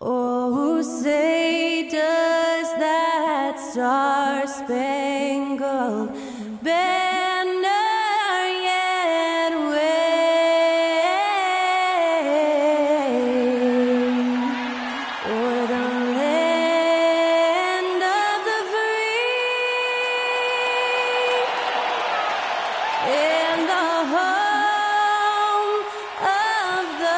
Oh, say does that star-spangled banner yet wave o'er the land of the free and the home of the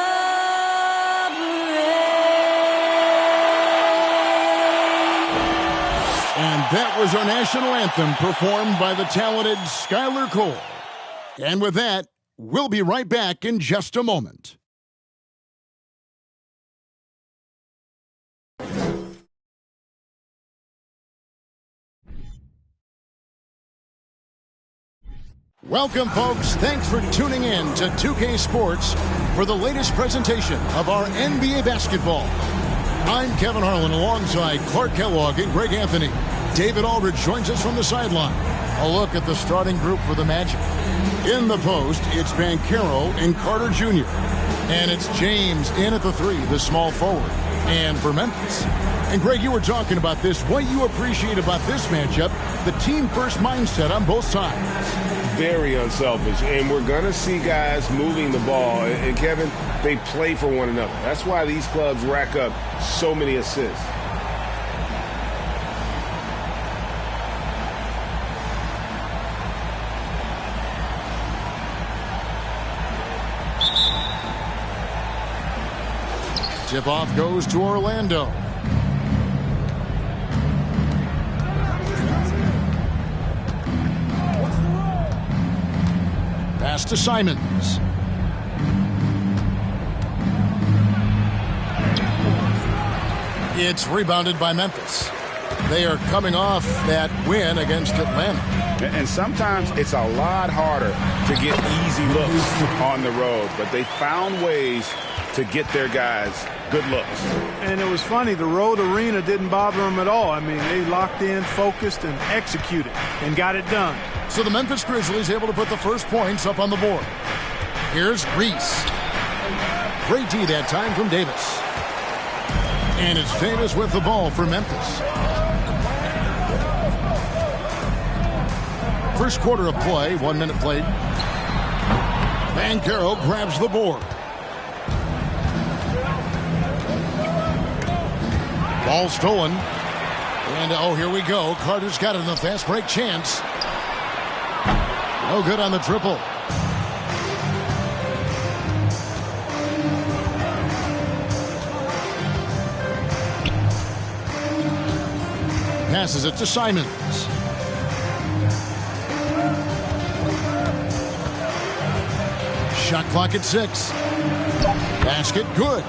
That was our national anthem performed by the talented Skylar Cole. And with that, we'll be right back in just a moment. Welcome, folks. Thanks for tuning in to 2K Sports for the latest presentation of our NBA basketball. I'm Kevin Harlan alongside Clark Kellogg and Greg Anthony. David Aldridge joins us from the sideline. A look at the starting group for the Magic. In the post, it's Banchero and Carter Jr. And it's James in at the 3, the small forward. And for Memphis. And Greg, you were talking about this. What you appreciate about this matchup, the team-first mindset on both sides. Very unselfish. And we're going to see guys moving the ball. And Kevin, they play for one another. That's why these clubs rack up so many assists. Tip-off goes to Orlando. Pass to Simons. It's rebounded by Memphis. They are coming off that win against Atlanta. And sometimes it's a lot harder to get easy looks on the road, but they found ways to get their guys good looks. And it was funny, the road arena didn't bother them at all. I mean, they locked in, focused, and executed, and got it done. So the Memphis Grizzlies able to put the first points up on the board. Here's Reese. Great D that time from Davis. And it's Davis with the ball for Memphis. First quarter of play, 1 minute played. Banchero grabs the board. Ball stolen. And, oh, here we go. Carter's got it in the fast break chance. No good on the triple. Passes it to Simons. Shot clock at 6. Basket good.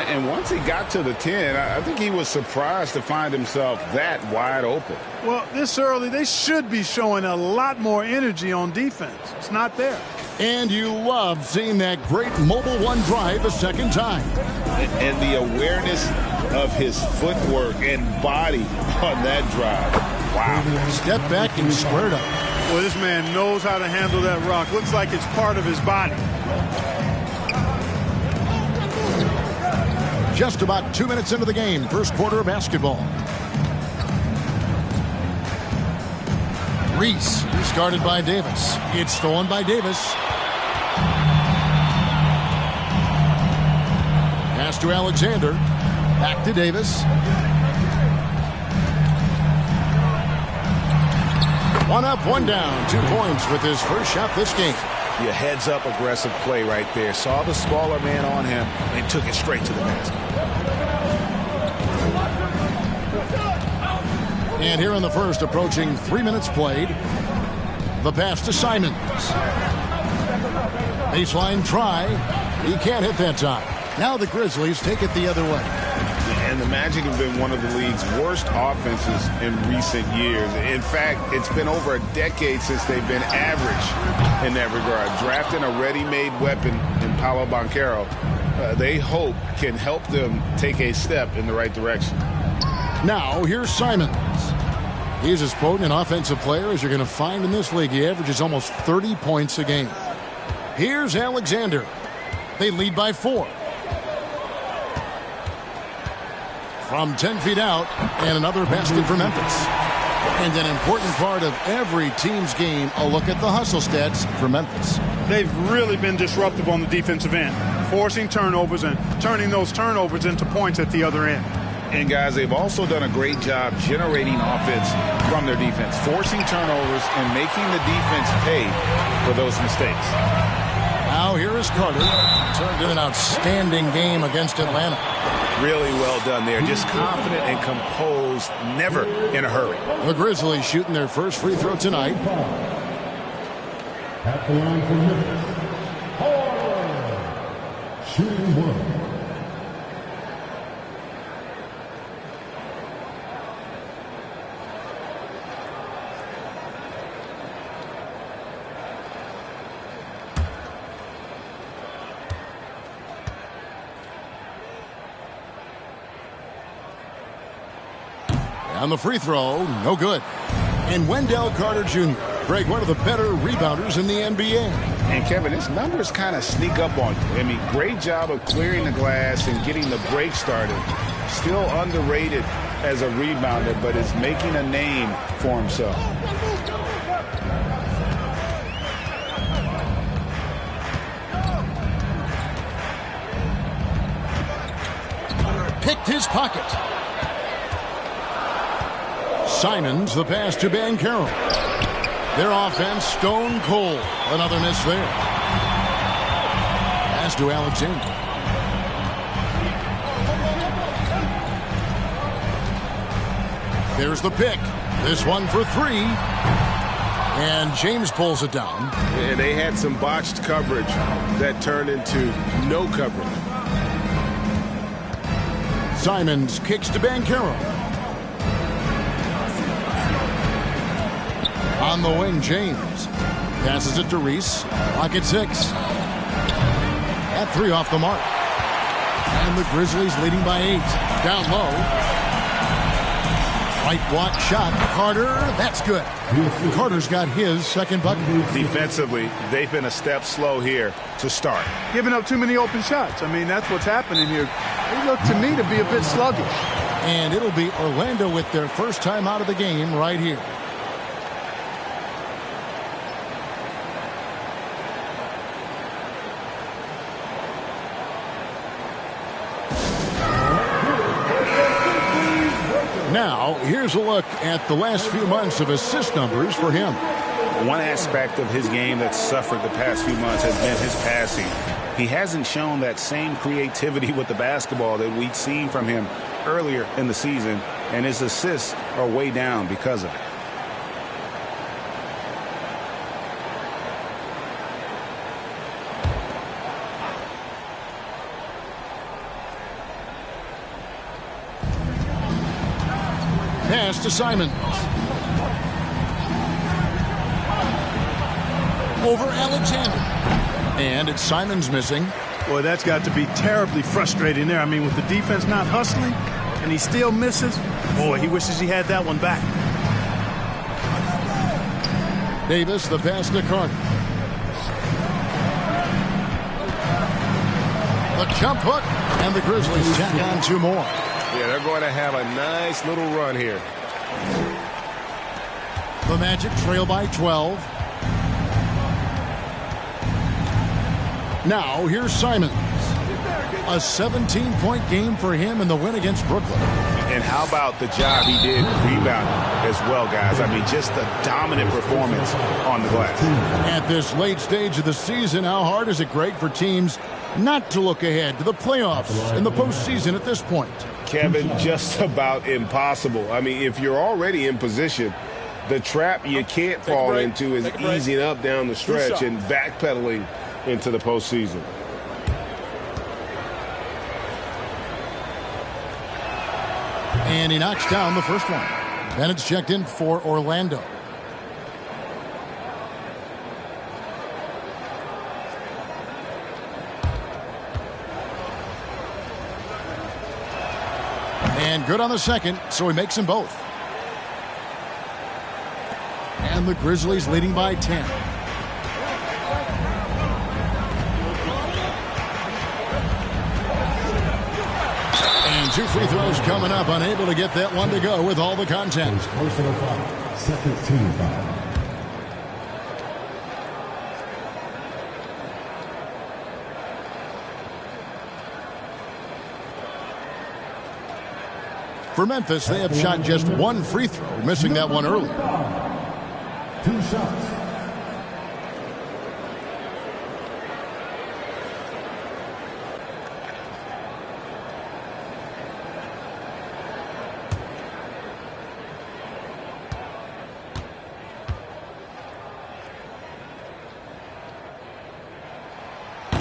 And once he got to the 10, I think he was surprised to find himself that wide open. Well, this early, they should be showing a lot more energy on defense. It's not there. And you love seeing that great mobile one drive a second time. And the awareness of his footwork and body on that drive. Wow. Step back and squared up. Well, this man knows how to handle that rock. Looks like it's part of his body. Just about 2 minutes into the game, first quarter of basketball. Reese is guarded by Davis. It's stolen by Davis. Pass to Alexander. Back to Davis. One up, one down. 2 points with his first shot this game. Your heads-up aggressive play right there. Saw the smaller man on him and took it straight to the basket. And here in the first, approaching 3 minutes played. The pass to Simons. Baseline try. He can't hit that time. Now the Grizzlies take it the other way. And the Magic have been one of the league's worst offenses in recent years. In fact, it's been over a decade since they've been average in that regard. Drafting a ready-made weapon in Paolo Banchero, they hope can help them take a step in the right direction. Now, here's Simons. He's as potent an offensive player as you're going to find in this league. He averages almost 30 points a game. Here's Alexander. They lead by 4. from 10 feet out, and another basket for Memphis. And an important part of every team's game, a look at the hustle stats for Memphis. They've really been disruptive on the defensive end, forcing turnovers and turning those turnovers into points at the other end. And, guys, they've also done a great job generating offense from their defense, forcing turnovers and making the defense pay for those mistakes. Now here is Carter. Turned in an outstanding game against Atlanta. Really well done there. Just confident and composed, never in a hurry. The Grizzlies shooting their first free throw tonight. At the line for Memphis, shooting one. On the free throw, no good. And Wendell Carter Jr., Greg, one of the better rebounders in the NBA. And, Kevin, his numbers kind of sneak up on you. I mean, great job of clearing the glass and getting the break started. Still underrated as a rebounder, but is making a name for himself. Picked his pocket. Simons, the pass to Banchero. Their offense, stone cold. Another miss there. Pass to Alexander. There's the pick. This one for three. And James pulls it down. And they had some botched coverage that turned into no coverage. Simons kicks to Banchero. On the wing, James. Passes it to Reese. Clock at 6. At 3 off the mark. And the Grizzlies leading by 8. Down low. White block shot. Carter, that's good. Carter's got his second bucket. Defensively, they've been a step slow here to start. Giving up too many open shots. I mean, that's what's happening here. They look to me to be a bit sluggish. And it'll be Orlando with their first time out of the game right here. Now, here's a look at the last few months of assist numbers for him. One aspect of his game that's suffered the past few months has been his passing. He hasn't shown that same creativity with the basketball that we'd seen from him earlier in the season, and his assists are way down because of it. Pass to Simons. Over Alexander. And it's Simons missing. Boy, that's got to be terribly frustrating there. I mean, with the defense not hustling and he still misses, boy, he wishes he had that one back. Davis, the pass to Carter. The jump hook, and the Grizzlies tack on 2 more. Yeah, they're going to have a nice little run here. The Magic trail by 12. Now, here's Simons. A 17-point game for him in the win against Brooklyn. And how about the job he did rebounding as well, guys? I mean, just a dominant performance on the glass. At this late stage of the season, how hard is it, Greg, for teams not to look ahead to the playoffs in the postseason at this point? Kevin, just about impossible. I mean, if you're already in position, the trap you can't fall into is easing up down the stretch and backpedaling into the postseason. And he knocks down the first one. Then it's checked in for Orlando. And good on the second, so he makes them both. And the Grizzlies leading by 10. And And 2 free throws coming up. Unable to get that one to go with all the content. Personal foul. Second team foul. For Memphis, they have shot just 1 free throw, missing that one earlier. 2 shots.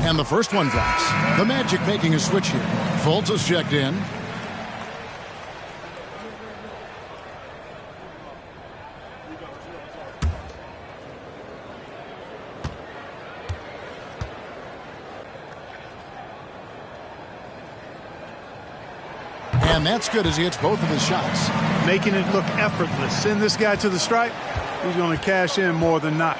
And the first one drops. The Magic making a switch here. Fultz is checked in. And that's good as he hits both of his shots. Making it look effortless. Send this guy to the stripe. He's going to cash in more than not.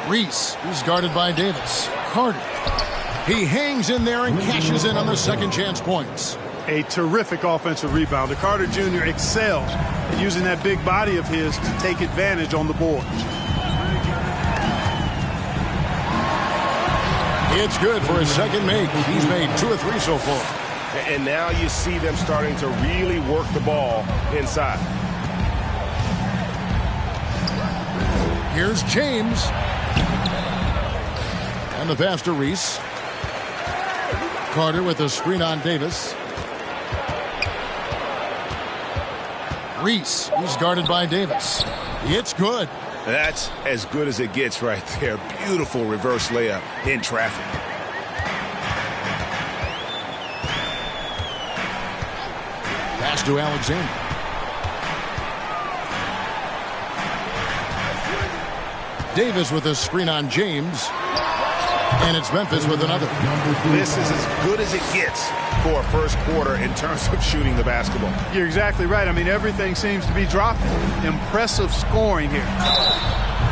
Reese, who's guarded by Davis. Carter. He hangs in there and cashes in on the second chance points. A terrific offensive rebounder. Carter Jr. excels at using that big body of his to take advantage on the boards. It's good for his second make. He's made 2 of 3 so far. And now you see them starting to really work the ball inside. Here's James. And the pass to Reese. Carter with a screen on Davis. Reese, who's guarded by Davis. It's good. That's as good as it gets right there. Beautiful reverse layup in traffic. Pass to Alexander. Davis with a screen on James. And it's Memphis with another. This is as good as it gets for a first quarter in terms of shooting the basketball. You're exactly right. I mean, everything seems to be dropping. Impressive scoring here.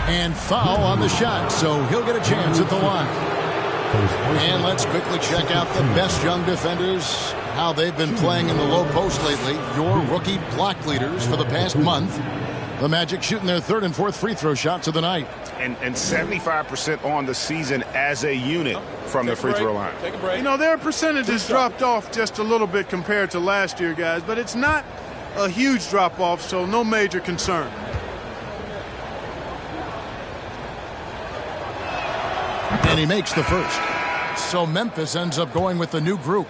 And foul on the shot, so he'll get a chance at the line. And let's quickly check out the best young defenders, how they've been playing in the low post lately. Your rookie block leaders for the past month. The Magic shooting their 3rd and 4th free throw shots of the night. And 75% on the season as a unit from the free throw line. Take a break. You know, their percentage has dropped off just a little bit compared to last year, guys, but it's not a huge drop off, so no major concern. And he makes the first. So Memphis ends up going with the new group.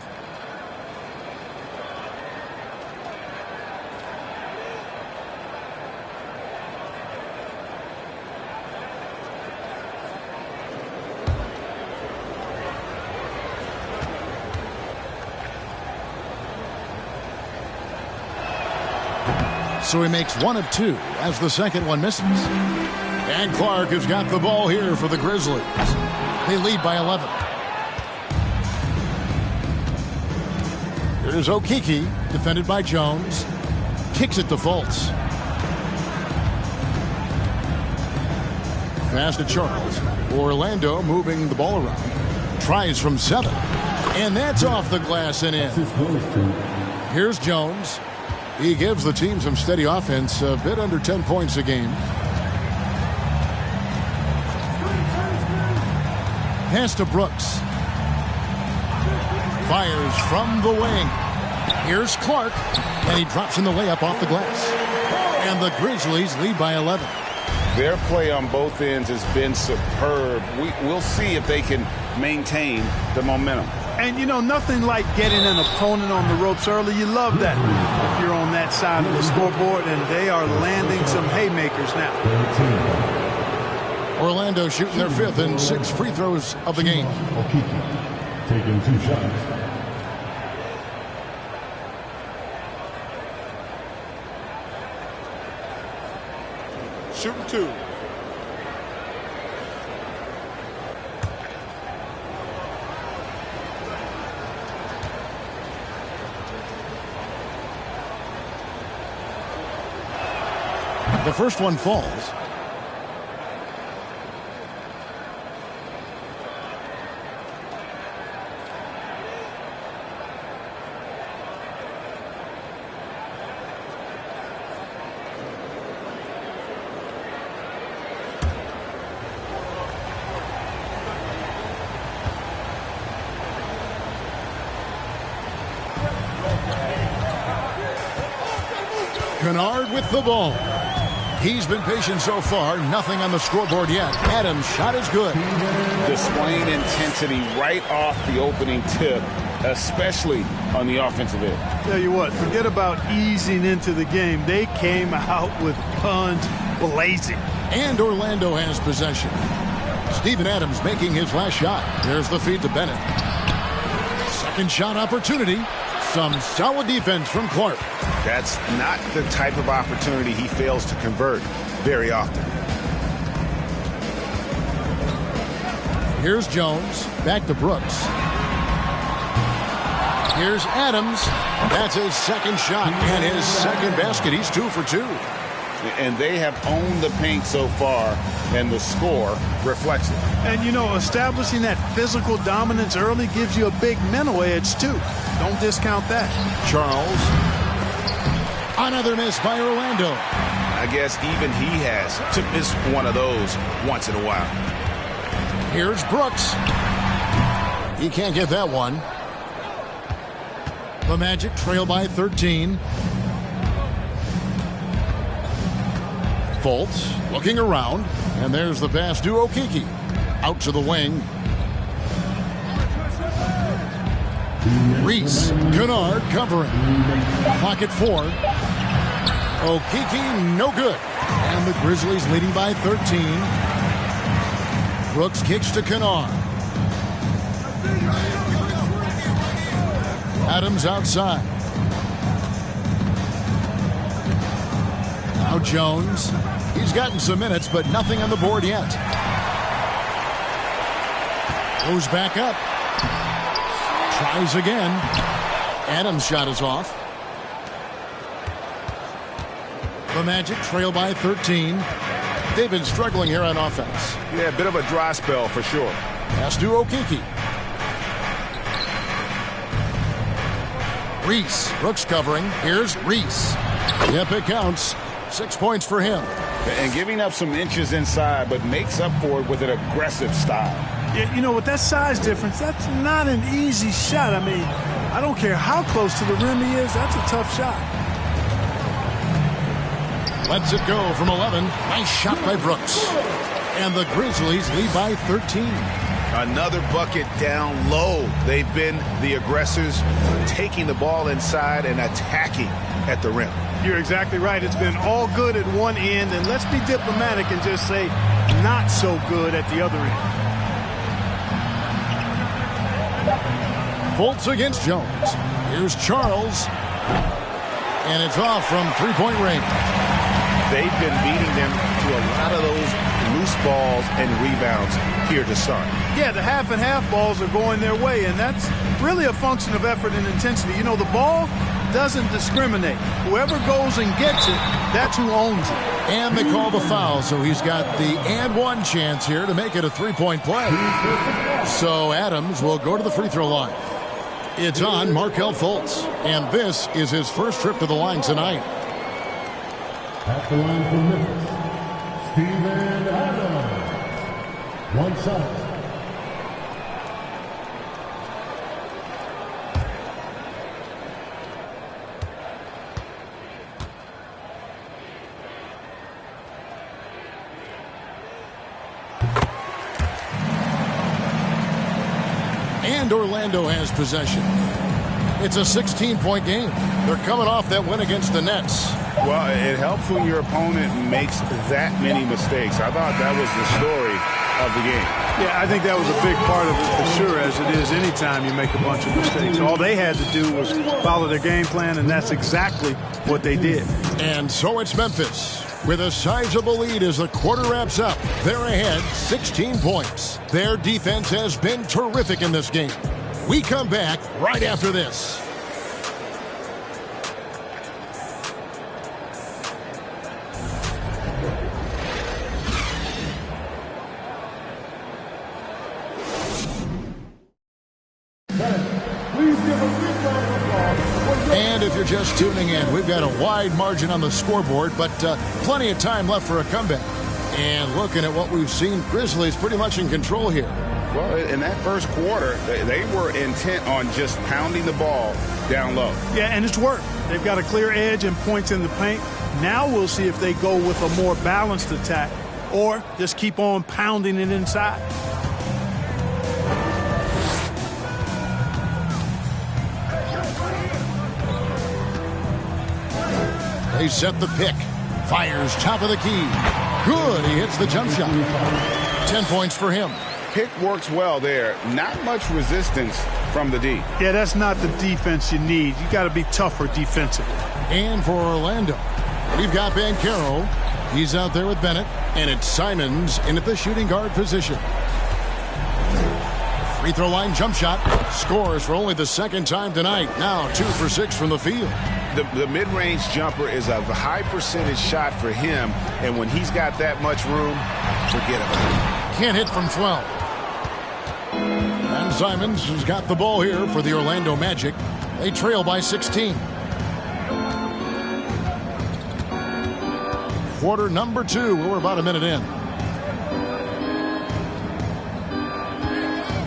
So he makes 1 of 2 as the second one misses. And Clark has got the ball here for the Grizzlies. They lead by 11. Here's Okeke, defended by Jones. Kicks it to Fultz. Pass to Charles. Orlando moving the ball around. Tries from 7. And that's off the glass and in. Here's Jones. He gives the team some steady offense, a bit under 10 points a game. Pass to Brooks. Fires from the wing. Here's Clark, and he drops in the layup off the glass. And the Grizzlies lead by 11. Their play on both ends has been superb. We'll see if they can maintain the momentum. And, you know, nothing like getting an opponent on the ropes early. You love that if you're on that side of the scoreboard, and they are landing some haymakers now. Orlando shooting their 5th and 6th free throws of the game. Okeke taking 2 shots. Shooting 2. The first one falls. Kennard with the ball. He's been patient so far. Nothing on the scoreboard yet. Adams' shot is good. Displaying intensity right off the opening tip, especially on the offensive end. Tell you what, forget about easing into the game. They came out with guns blazing. And Orlando has possession. Steven Adams making his last shot. There's the feed to Bennett. Second shot opportunity. Some solid defense from Clark. That's not the type of opportunity he fails to convert very often. Here's Jones. Back to Brooks. Here's Adams. That's his second shot and his second basket. He's 2 for 2. And they have owned the paint so far, and the score reflects it. And, you know, establishing that physical dominance early gives you a big mental edge, too. Don't discount that. Charles. Another miss by Orlando. I guess even he has to miss one of those once in a while. Here's Brooks. He can't get that one. The Magic trail by 13. Fultz looking around, and there's the pass to Okeke. Out to the wing. Reese, Kennard covering. Clock at 4. Okeke, no good. And the Grizzlies leading by 13. Brooks kicks to Kennard. Adams outside. Now Jones. He's gotten some minutes, but nothing on the board yet. Goes back up. Tries again. Adams' shot is off. The Magic trail by 13. They've been struggling here on offense. Yeah, a bit of a dry spell for sure. Pass to Okeke. Reese. Brooks covering. Here's Reese. Yep, it counts. 6 points for him. And giving up some inches inside, but makes up for it with an aggressive style. Yeah, you know, with that size difference, that's not an easy shot. I mean, I don't care how close to the rim he is. That's a tough shot. Lets it go from 11. Nice shot by Brooks. And the Grizzlies lead by 13. Another bucket down low. They've been the aggressors, taking the ball inside and attacking at the rim. You're exactly right. It's been all good at one end, and let's be diplomatic and just say not so good at the other end. Fultz against Jones. Here's Charles. And it's off from three-point range. They've been beating them to a lot of those loose balls and rebounds here to start. Yeah, the half and half balls are going their way, and that's really a function of effort and intensity. You know, the ball doesn't discriminate. Whoever goes and gets it, that's who owns it. And they call the foul, so he's got the and one chance here to make it a three-point play. So Adams will go to the free throw line. It's on Markelle Fultz, and this is his first trip to the line tonight. At the line for Memphis, Steven Adams. One shot. And Orlando has possession. It's a 16-point game. They're coming off that win against the Nets. Well, it helps when your opponent makes that many mistakes. I thought that was the story of the game. Yeah, I think that was a big part of it for sure, as it is anytime you make a bunch of mistakes. All they had to do was follow their game plan, and that's exactly what they did. And so it's Memphis with a sizable lead as the quarter wraps up. They're ahead 16 points. Their defense has been terrific in this game. We come back right after this. And if you're just tuning in, we've got a wide margin on the scoreboard, but plenty of time left for a comeback. And looking at what we've seen, Grizzlies pretty much in control here. Well, in that first quarter, they were intent on just pounding the ball down low. Yeah, and it's worked. They've got a clear edge and points in the paint. Now we'll see if they go with a more balanced attack or just keep on pounding it inside. They set the pick. Fires top of the key. Good. He hits the jump shot. 10 points for him. Pick works well there. Not much resistance from the D. Yeah, that's not the defense you need. You got to be tougher defensively. And for Orlando, we've got Banchero. He's out there with Bennett. And it's Simons in at the shooting guard position. Free throw line jump shot. Scores for only the second time tonight. Now 2 for 6 from the field. The mid-range jumper is a high percentage shot for him. And when he's got that much room, forget about it. Can't hit from 12. And Simons has got the ball here for the Orlando Magic. They trail by 16. Quarter number 2. We're about a minute in.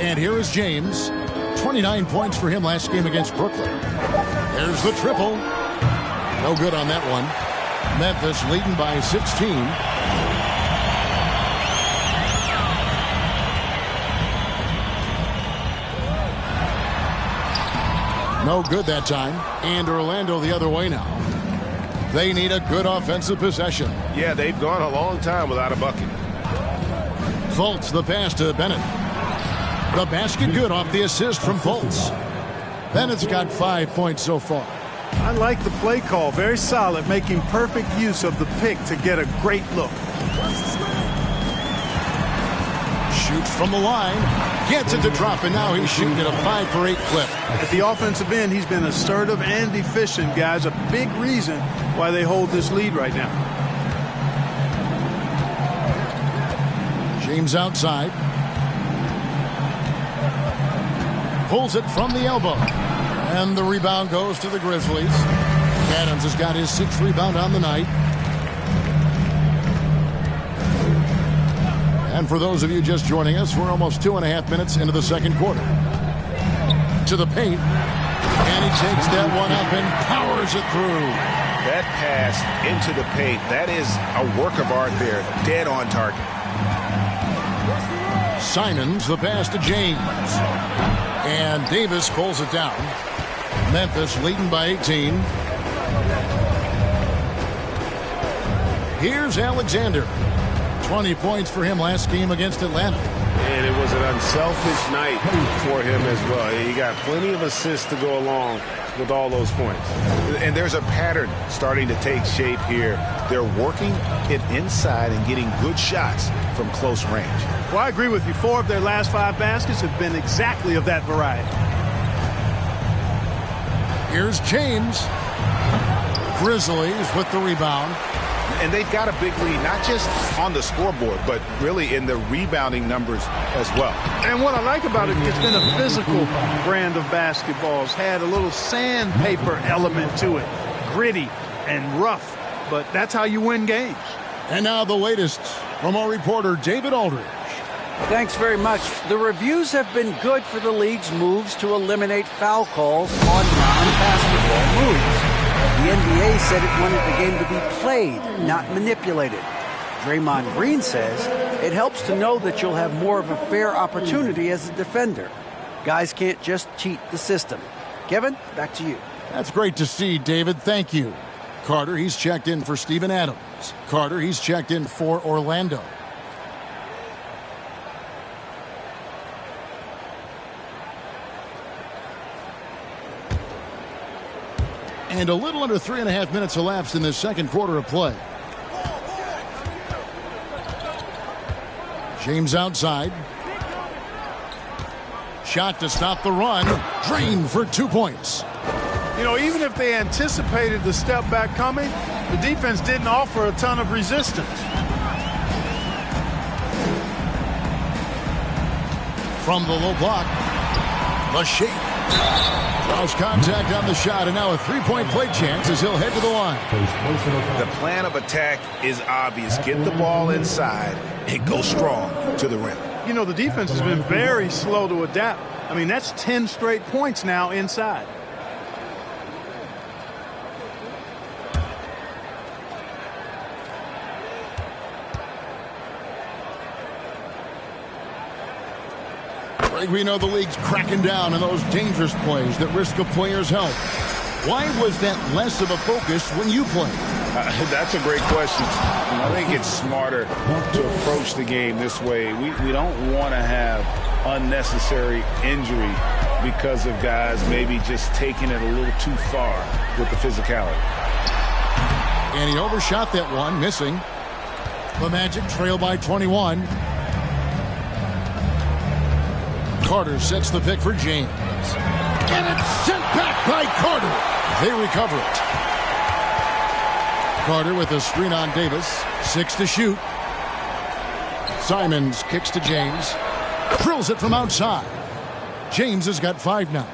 And here is James. 29 points for him last game against Brooklyn. There's the triple. No good on that one. Memphis leading by 16. No good that time. And Orlando the other way now. They need a good offensive possession. Yeah, they've gone a long time without a bucket. Fultz the pass to Bennett. The basket good off the assist from Fultz. Bennett's got 5 points so far. I like the play call. Very solid, making perfect use of the pick to get a great look. Shoots from the line. Gets it to drop, and now he's shooting at a 5 for 8 clip. At the offensive end, he's been assertive and efficient, guys. A big reason why they hold this lead right now. James outside. Pulls it from the elbow. And the rebound goes to the Grizzlies. Adams has got his 6th rebound on the night. And for those of you just joining us, we're almost 2.5 minutes into the second quarter. To the paint. And he takes that one up and powers it through. That pass into the paint, that is a work of art there. Dead on target. Simons, the pass to James. And Davis pulls it down. Memphis leading by 18. Here's Alexander. 20 points for him last game against Atlanta. And it was an unselfish night for him as well. He got plenty of assists to go along with all those points. And there's a pattern starting to take shape here. They're working it inside and getting good shots from close range. Well, I agree with you. 4 of their last 5 baskets have been exactly of that variety. Here's James. Grizzlies with the rebound. And they've got a big lead, not just on the scoreboard, but really in the rebounding numbers as well. And what I like about it, it's been a physical brand of basketball. It's had a little sandpaper element to it. Gritty and rough, but that's how you win games. And now the latest from our reporter, David Aldridge. Thanks very much. The reviews have been good for the league's moves to eliminate foul calls on non-basketball moves. The NBA said it wanted the game to be played, not manipulated. Draymond Green says it helps to know that you'll have more of a fair opportunity as a defender. Guys can't just cheat the system. Kevin, back to you. That's great to see, David. Thank you. Carter, he's checked in for Steven Adams. Carter, he's checked in for Orlando. And a little under 3.5 minutes elapsed in this second quarter of play. James outside. Shot to stop the run. Drained for 2 points. You know, even if they anticipated the step back coming, the defense didn't offer a ton of resistance. From the low block, the shake. Draws contact on the shot, and now a 3-point play chance as he'll head to the line. The plan of attack is obvious. Get the ball inside and go strong to the rim. you know, the defense has been very slow to adapt. I mean, that's 10 straight points now inside. We know the league's cracking down on those dangerous plays that risk a player's health. Why was that less of a focus when you played? That's a great question. I think it's smarter to approach the game this way. We don't want to have unnecessary injury because of guys maybe just taking it a little too far with the physicality. And he overshot that one, missing. The Magic trail by 21. Carter sets the pick for James. And it's sent back by Carter. They recover it. Carter with a screen on Davis. 6 to shoot. Simons kicks to James. Drills it from outside. James has got 5 now.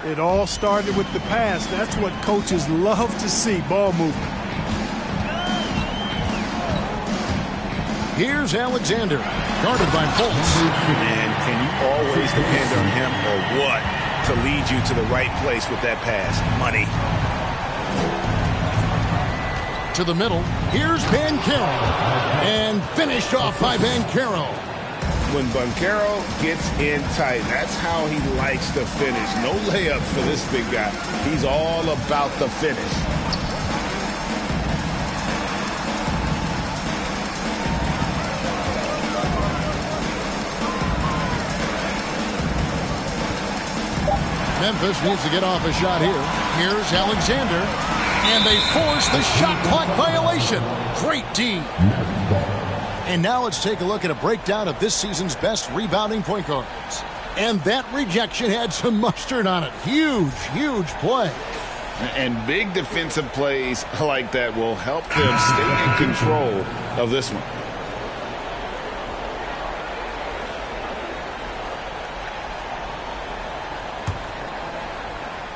It all started with the pass. That's what coaches love to see, ball movement. Here's Alexander, guarded by Fultz. And can you always depend on him or what to lead you to the right place with that pass? Money. To the middle. Here's Banchero. And finished off by Banchero. When Banchero gets in tight, that's how he likes to finish. No layup for this big guy. He's all about the finish. Memphis needs to get off a shot here. Here's Alexander. And they force the shot clock violation. Great D. And now let's take a look at a breakdown of this season's best rebounding point guards. And that rejection had some mustard on it. Huge, huge play. And big defensive plays like that will help them stay in control of this one.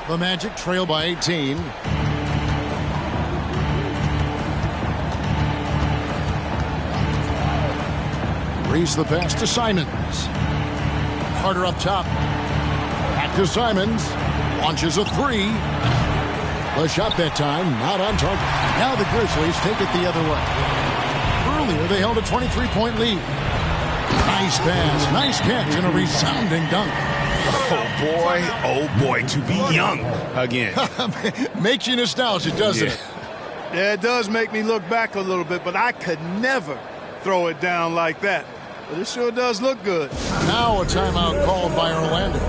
The Magic trail by 18. Reese the pass to Simons. Carter up top. Back to Simons. Launches a 3. The shot that time not on target. Now the Grizzlies take it the other way. Earlier they held a 23-point lead. Nice pass, nice catch, and a resounding dunk. Oh boy, to be young again. Makes you nostalgic, doesn't it? Yeah, it does make me look back a little bit, but I could never throw it down like that. But it sure does look good. Now a timeout called by Orlando.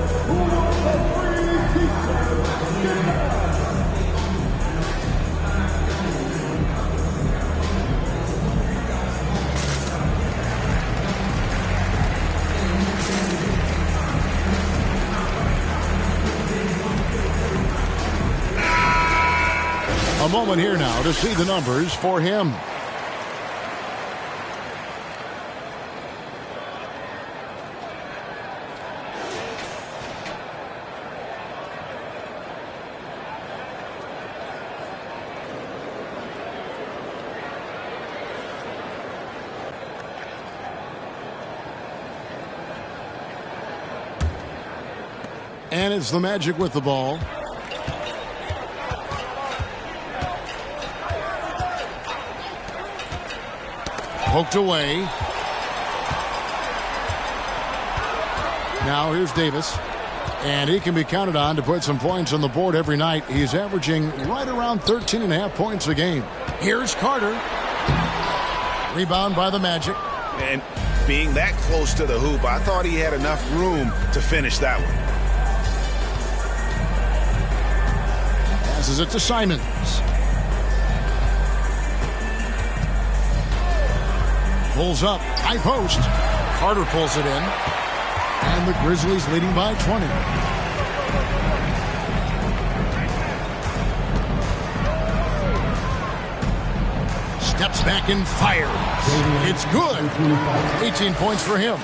A moment here now to see the numbers for him. And it's the Magic with the ball. Poked away. Now here's Davis. And he can be counted on to put some points on the board every night. He's averaging right around 13.5 points a game. Here's Carter. Rebound by the Magic. And being that close to the hoop, I thought he had enough room to finish that one. Passes it to Simons. Pulls up, high post. Carter pulls it in. And the Grizzlies leading by 20. Steps back and fires. It's good. 18 points for him.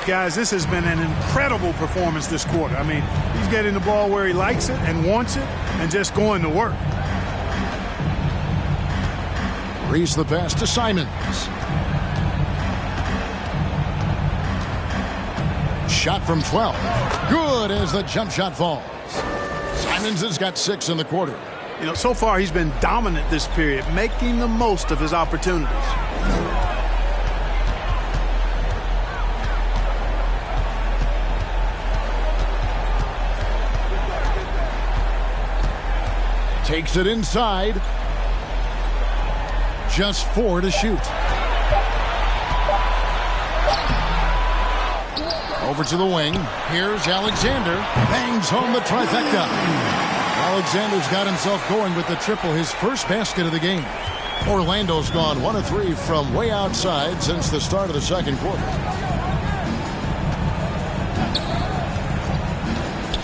Guys, this has been an incredible performance this quarter. I mean, he's getting the ball where he likes it and wants it and just going to work. Reese the pass to Simons. shot from 12. Good as the jump shot falls. Simons has got 6 in the quarter. You know, so far he's been dominant this period, making the most of his opportunities. Takes it inside. Just 4 to shoot. Over to the wing. Here's Alexander. Bangs home the trifecta. Alexander's got himself going with the triple, his first basket of the game. Orlando's gone 1 of 3 from way outside since the start of the second quarter.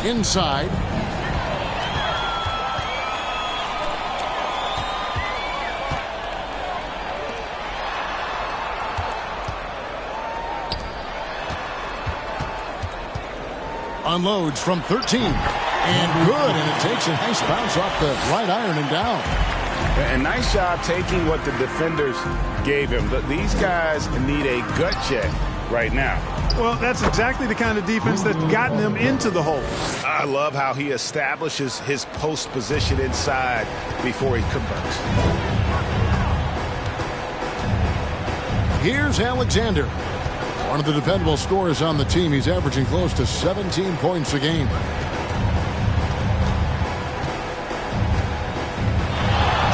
Inside. Unloads from 13. And good, and it takes a nice bounce off the right iron and down. And nice job taking what the defenders gave him. These guys need a gut check right now. Well, that's exactly the kind of defense that's gotten them into the hole. I love how he establishes his post position inside before he converts. Here's Alexander. One of the dependable scorers on the team. He's averaging close to 17 points a game.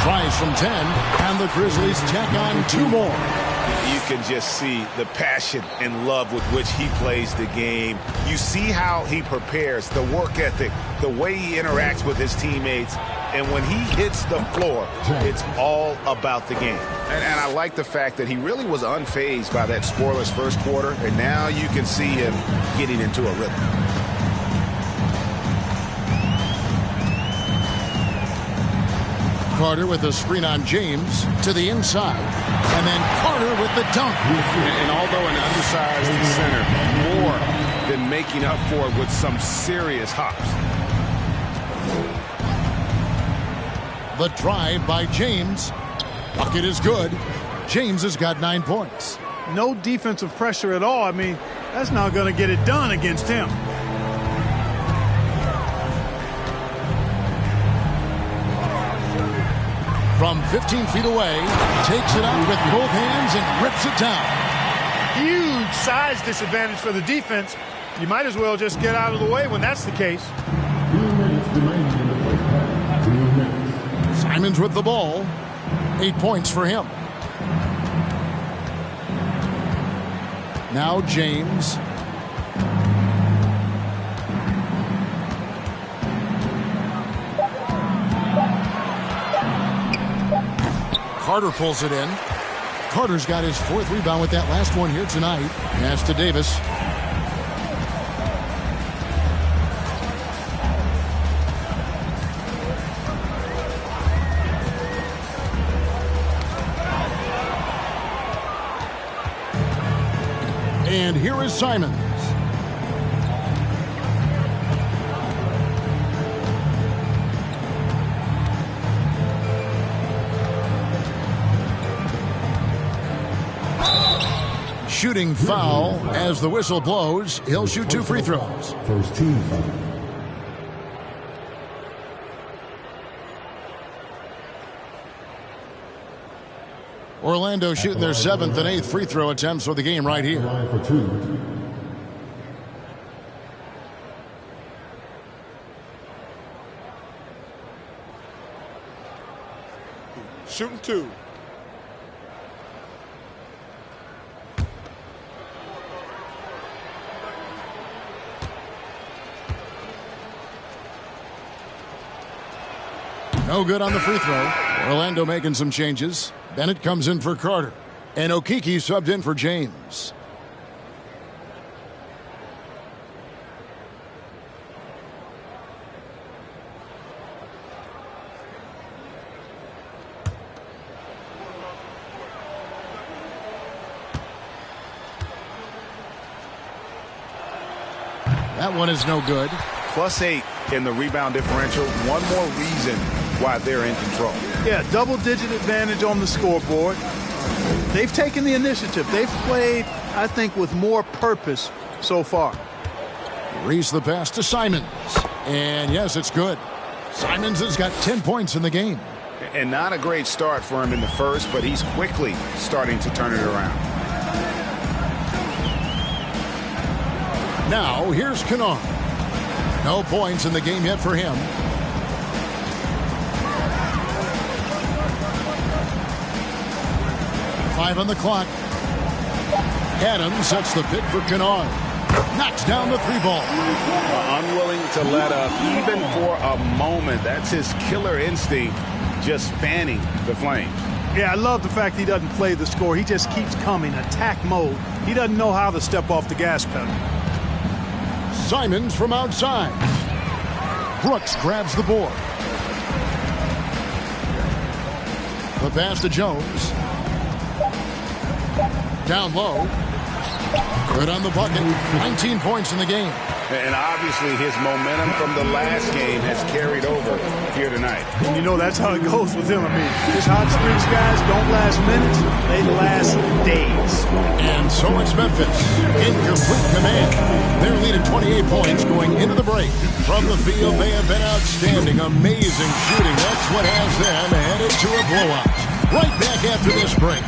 Tries from 10, and the Grizzlies tack on 2 more. You can just see the passion and love with which he plays the game. You see how he prepares, the work ethic, the way he interacts with his teammates. And when he hits the floor, it's all about the game. And I like the fact that he really was unfazed by that scoreless first quarter. And now you can see him getting into a rhythm. Carter with a screen on James to the inside. And then Carter with the dunk. And although an undersized center, more than making up for it with some serious hops. The drive by James. Bucket is good. James has got 9 points. No defensive pressure at all. I mean, that's not going to get it done against him. From 15 feet away, takes it up with both hands and rips it down. Huge size disadvantage for the defense. You might as well just get out of the way when that's the case. 2 minutes remaining in the first half. 2 minutes. Simons with the ball. 8 points for him. Now James. Carter pulls it in. Carter's got his 4th rebound with that last one here tonight. Pass to Davis. And here is Simons. Shooting foul as the whistle blows. He'll shoot 2 free throws. First team foul. Orlando shooting their 7th and 8th free throw attempts for the game right here. Line for 2. Shooting 2. No good on the free throw. Orlando making some changes. Bennett comes in for Carter. And Okeke subbed in for James. That one is no good. +8 in the rebound differential. One more reason why they're in control. Yeah, double-digit advantage on the scoreboard. They've taken the initiative. They've played, I think, with more purpose so far. Reese the pass to Simons. And yes, it's good. Simons has got 10 points in the game. And not a great start for him in the first, but he's quickly starting to turn it around. Now, here's Kennard. No points in the game yet for him. Five on the clock. Adams sets the pick for Kennard. Knocks down the three ball. Unwilling to let up even for a moment. That's his killer instinct, just fanning the flames. Yeah, I love the fact he doesn't play the score. He just keeps coming, attack mode. He doesn't know how to step off the gas pedal. Simons from outside. Brooks grabs the board. The pass to Jones. Down low. Good on the bucket. 19 points in the game. And obviously his momentum from the last game has carried over here tonight. And you know that's how it goes with him. I mean, his hot streaks, guys, don't last minutes. They last days. And so it's Memphis in complete command. They're leading 28 points going into the break. From the field, they have been outstanding. Amazing shooting. That's what has them headed to a blowout. Right back after this break.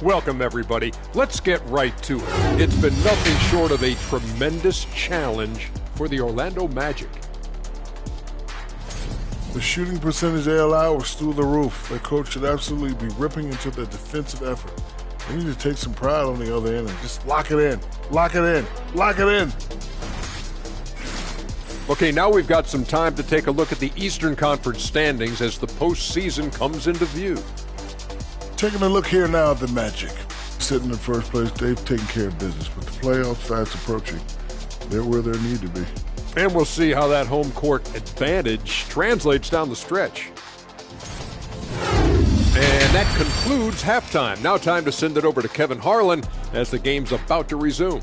Welcome, everybody. Let's get right to it. It's been nothing short of a tremendous challenge for the Orlando Magic. The shooting percentage they allow was through the roof. Their coach should absolutely be ripping into their defensive effort. They need to take some pride on the other end and just lock it in. Lock it in. Lock it in. Okay, now we've got some time to take a look at the Eastern Conference standings as the postseason comes into view. Taking a look here now at the Magic. Sitting in first place, they've taken care of business, but the playoffs fast approaching. They're where they need to be. And we'll see how that home court advantage translates down the stretch. And that concludes halftime. Now time to send it over to Kevin Harlan as the game's about to resume.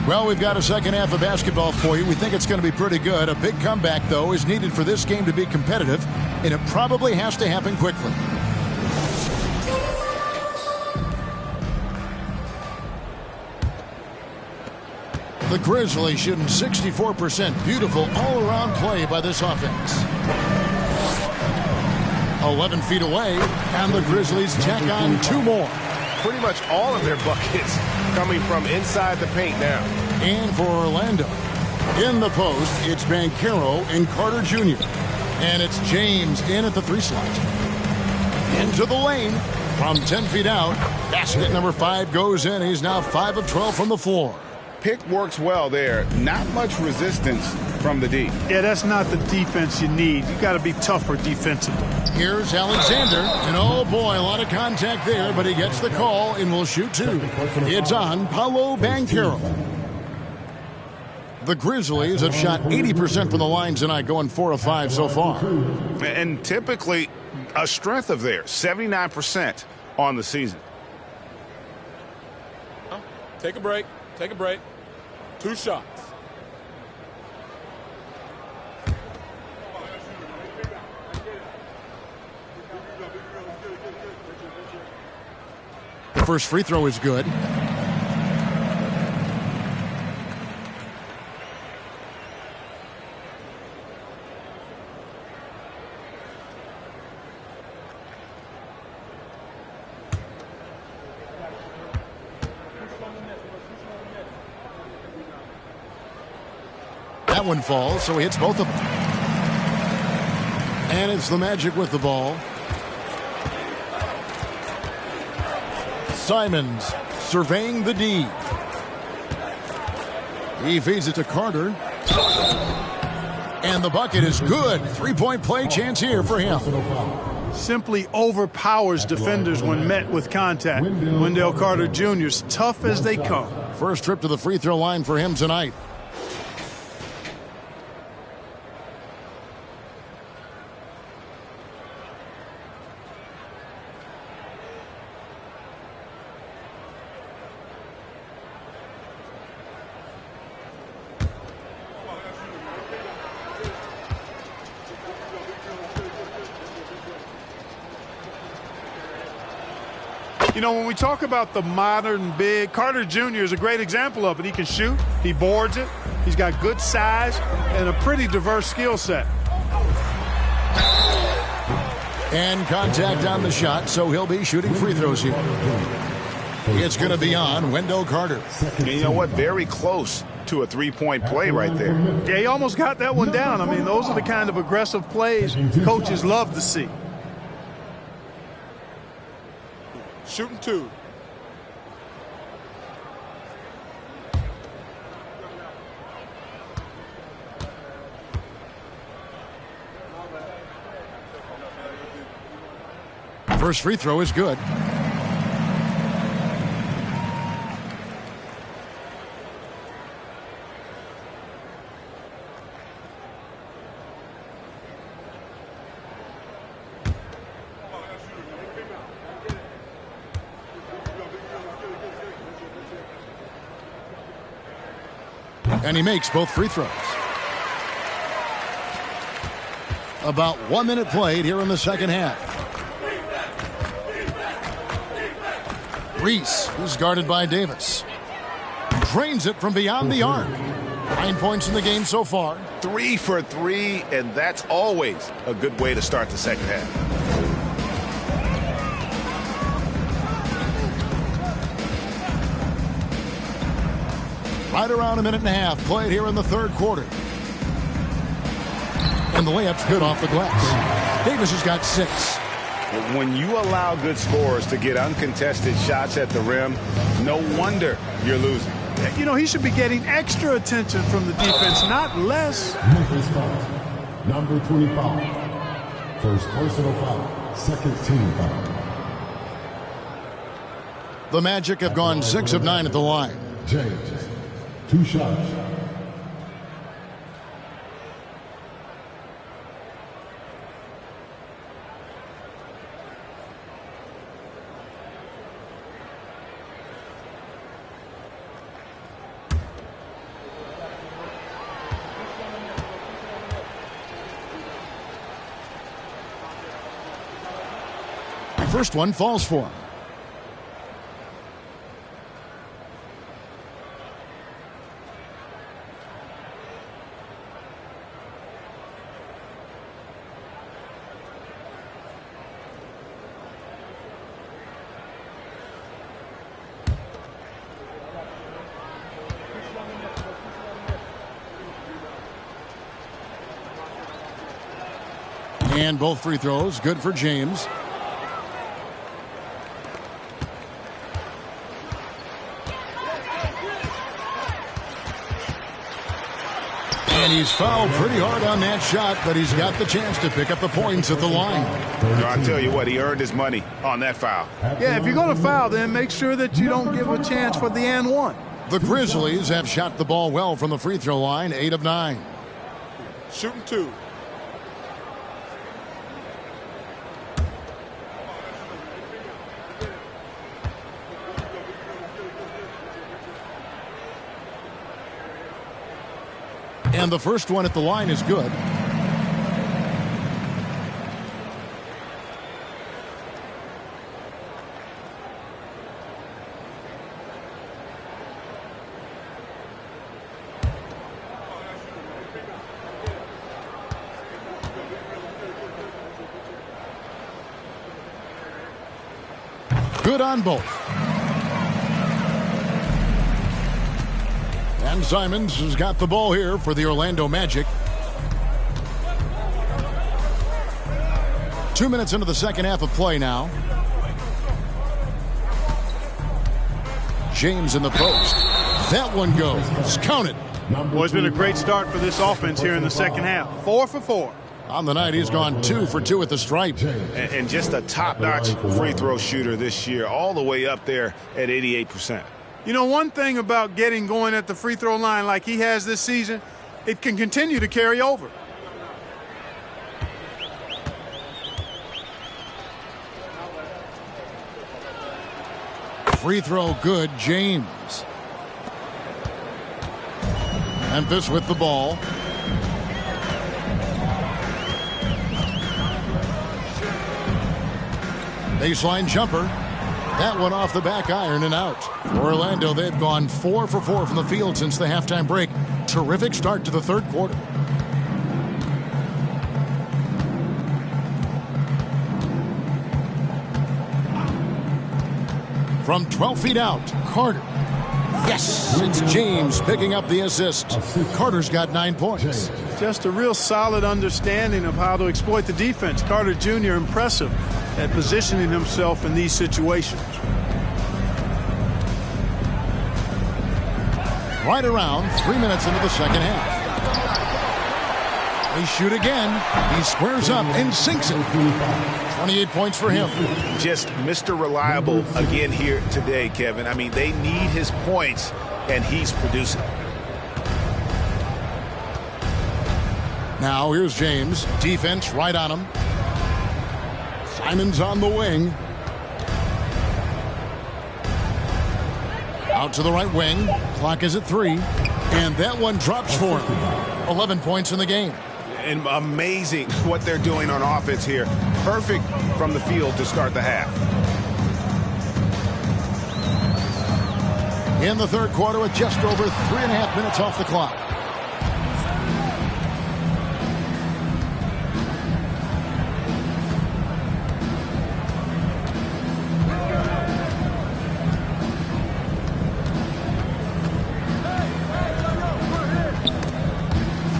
Well, we've got a second half of basketball for you. We think it's going to be pretty good. A big comeback, though, is needed for this game to be competitive, and it probably has to happen quickly. The Grizzlies shooting 64%. Beautiful all-around play by this offense. 11 feet away, and the Grizzlies tack on two more. Pretty much all of their buckets coming from inside the paint now. And for Orlando, in the post, it's Banchero and Carter Jr. And it's James in at the three slot. Into the lane from 10 feet out. Basket number 5 goes in. He's now 5 of 12 from the floor. Pick works well there. Not much resistance from the D. Yeah, that's not the defense you need. You got to be tougher defensively. Here's Alexander, and oh boy, a lot of contact there, but he gets the call and will shoot two. It's on Paolo Banchero. The Grizzlies have shot 80% from the line tonight, going 4 of 5 so far. And typically a strength of theirs, 79% on the season. Take a break. Take a break. 2 shots. The first free throw is good. That one falls, so he hits both of them. And it's the Magic with the ball. Simons surveying the D. He feeds it to Carter. And the bucket is good. Three-point play chance here for him. Simply overpowers defenders when met with contact. Wendell Carter Jr. is tough as they come. First trip to the free throw line for him tonight. You know, when we talk about the modern big, Carter Jr. is a great example of it. He can shoot, he boards it, he's got good size, and a pretty diverse skill set. And contact on the shot, so he'll be shooting free throws here. It's going to be on Wendell Carter. And you know what? Very close to a three-point play right there. Yeah, he almost got that one down. I mean, those are the kind of aggressive plays coaches love to see. Shooting 2. First free throw is good. And he makes both free throws. About 1 minute played here in the second half. Reese, who's guarded by Davis, drains it from beyond the arc. 9 points in the game so far. 3 for 3, and that's always a good way to start the second half. Right around 1.5 minutes played here in the third quarter. And the layup's good off the glass. Davis has got 6. When you allow good scorers to get uncontested shots at the rim, no wonder you're losing. You know, he should be getting extra attention from the defense, not less. Memphis foul. Number 25. First personal foul. Second team foul. The Magic have gone 6 of 9 at the line. James. 2 shots. First one falls for him. And both free throws good for James. And he's fouled pretty hard on that shot, but he's got the chance to pick up the points at the line. I'll tell you what, he earned his money on that foul. Yeah, if you're going to foul, then make sure that you don't give a chance for the and one. The Grizzlies have shot the ball well from the free throw line, 8 of 9. Shooting 2. And the first one at the line is good. Good on both. And Simons has got the ball here for the Orlando Magic. 2 minutes into the second half of play now. James in the post. That one goes. Count it. Well, it's been a great start for this offense here in the second half. 4 for 4. On the night, he's gone 2 for 2 at the stripe. And just a top-notch free throw shooter this year, all the way up there at 88%. You know, one thing about getting going at the free throw line like he has this season, it can continue to carry over. Free throw good, James. Memphis with the ball. Baseline jumper. That one off the back iron and out. For Orlando, they've gone 4 for 4 from the field since the halftime break. Terrific start to the third quarter. From 12 feet out, Carter. Yes, it's James picking up the assist. Carter's got 9 points. Just a real solid understanding of how to exploit the defense. Carter Jr. impressive at positioning himself in these situations. Right around 3 minutes into the second half. They shoot again. He squares up and sinks it. 28 points for him. Just Mr. Reliable again here today, Kevin. I mean, they need his points, and he's producing. Now here's James. Defense right on him. Simon's on the wing. Out to the right wing. Clock is at 3. And that one drops for him. 11 points in the game. And amazing what they're doing on offense here. Perfect from the field to start the half. In the third quarter with just over 3.5 minutes off the clock.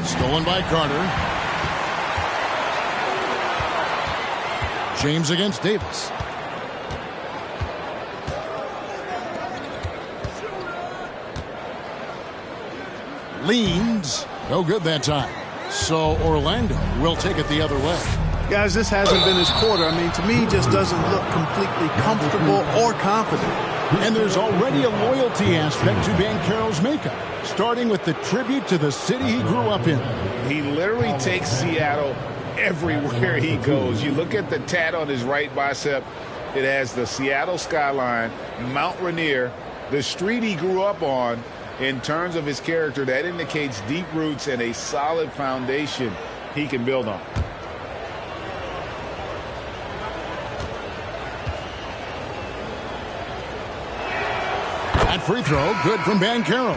Stolen by Carter. James against Davis. Leans. No good that time. So Orlando will take it the other way. Guys, this hasn't been his quarter. I mean, to me, he just doesn't look completely comfortable or confident. And there's already a loyalty aspect to Banchero's makeup, starting with the tribute to the city he grew up in. He literally takes Seattle everywhere he goes. You look at the tat on his right bicep. It has the Seattle skyline, Mount Rainier, the street he grew up on. In terms of his character, that indicates deep roots and a solid foundation he can build on. That free throw, good from Banchero.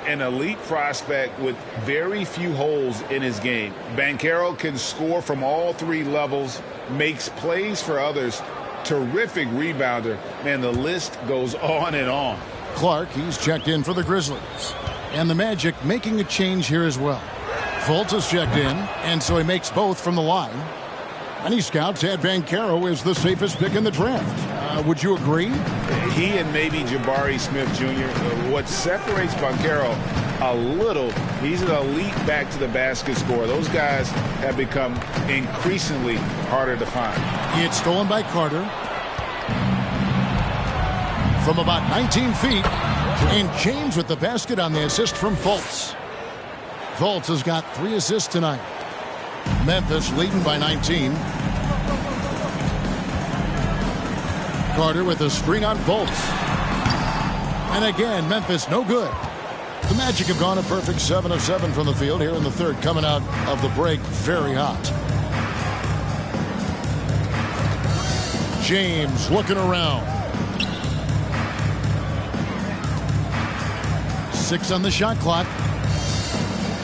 An elite prospect with very few holes in his game. Banchero can score from all 3 levels, makes plays for others, terrific rebounder, and the list goes on and on. Clark, he's checked in for the Grizzlies. And the Magic making a change here as well. Fultz has checked in, and so he makes both from the line. Many scouts had Banchero as the safest pick in the draft. Would you agree? He and maybe Jabari Smith Jr. What separates Banchero a little, he's an elite back to the basket scorer. Those guys have become increasingly harder to find. It's stolen by Carter. From about 19 feet. And James with the basket on the assist from Fultz. Fultz has got 3 assists tonight. Memphis leading by 19. Carter with a screen on Fultz. And again, Memphis no good. The Magic have gone a perfect 7 of 7 from the field here in the third, coming out of the break very hot. James looking around. 6 on the shot clock.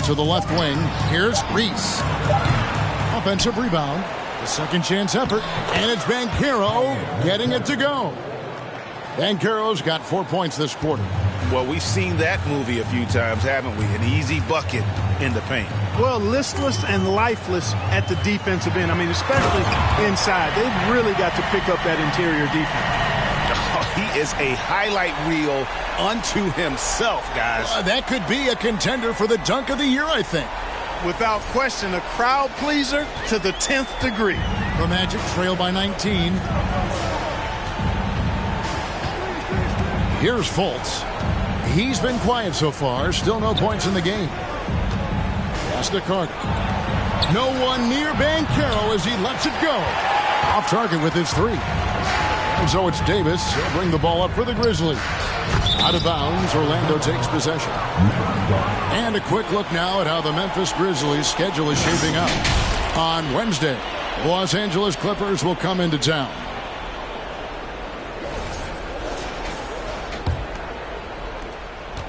To the left wing. Here's Reese. Offensive rebound. The second chance effort. And it's Banchero getting it to go. Banchero's got 4 points this quarter. Well, we've seen that movie a few times, haven't we? An easy bucket in the paint. Well, listless and lifeless at the defensive end. I mean, especially inside. They've really got to pick up that interior defense. Oh, he is a highlight reel unto himself, guys. That could be a contender for the dunk of the year, I think. Without question, a crowd pleaser to the 10th degree. The Magic trail by 19. Here's Fultz. He's been quiet so far. Still no points in the game. Pass to Carter. No one near Banchero as he lets it go. Off target with his three. And so it's Davis. He'll bring the ball up for the Grizzlies. Out of bounds, Orlando takes possession. And a quick look now at how the Memphis Grizzlies' schedule is shaping up. On Wednesday, the Los Angeles Clippers will come into town.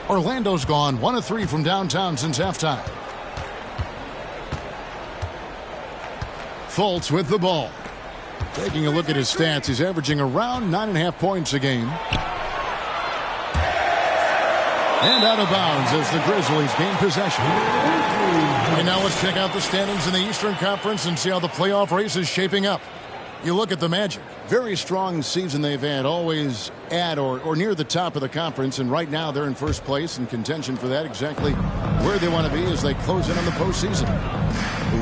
Orlando's gone 1 of 3 from downtown since halftime. Fultz with the ball. Taking a look at his stats, he's averaging around 9.5 points a game. And out of bounds as the Grizzlies gain possession. And now let's check out the standings in the Eastern Conference and see how the playoff race is shaping up. You look at the Magic. Very strong season they've had, always at or near the top of the conference, and right now they're in first place in contention for that, exactly where they want to be as they close in on the postseason.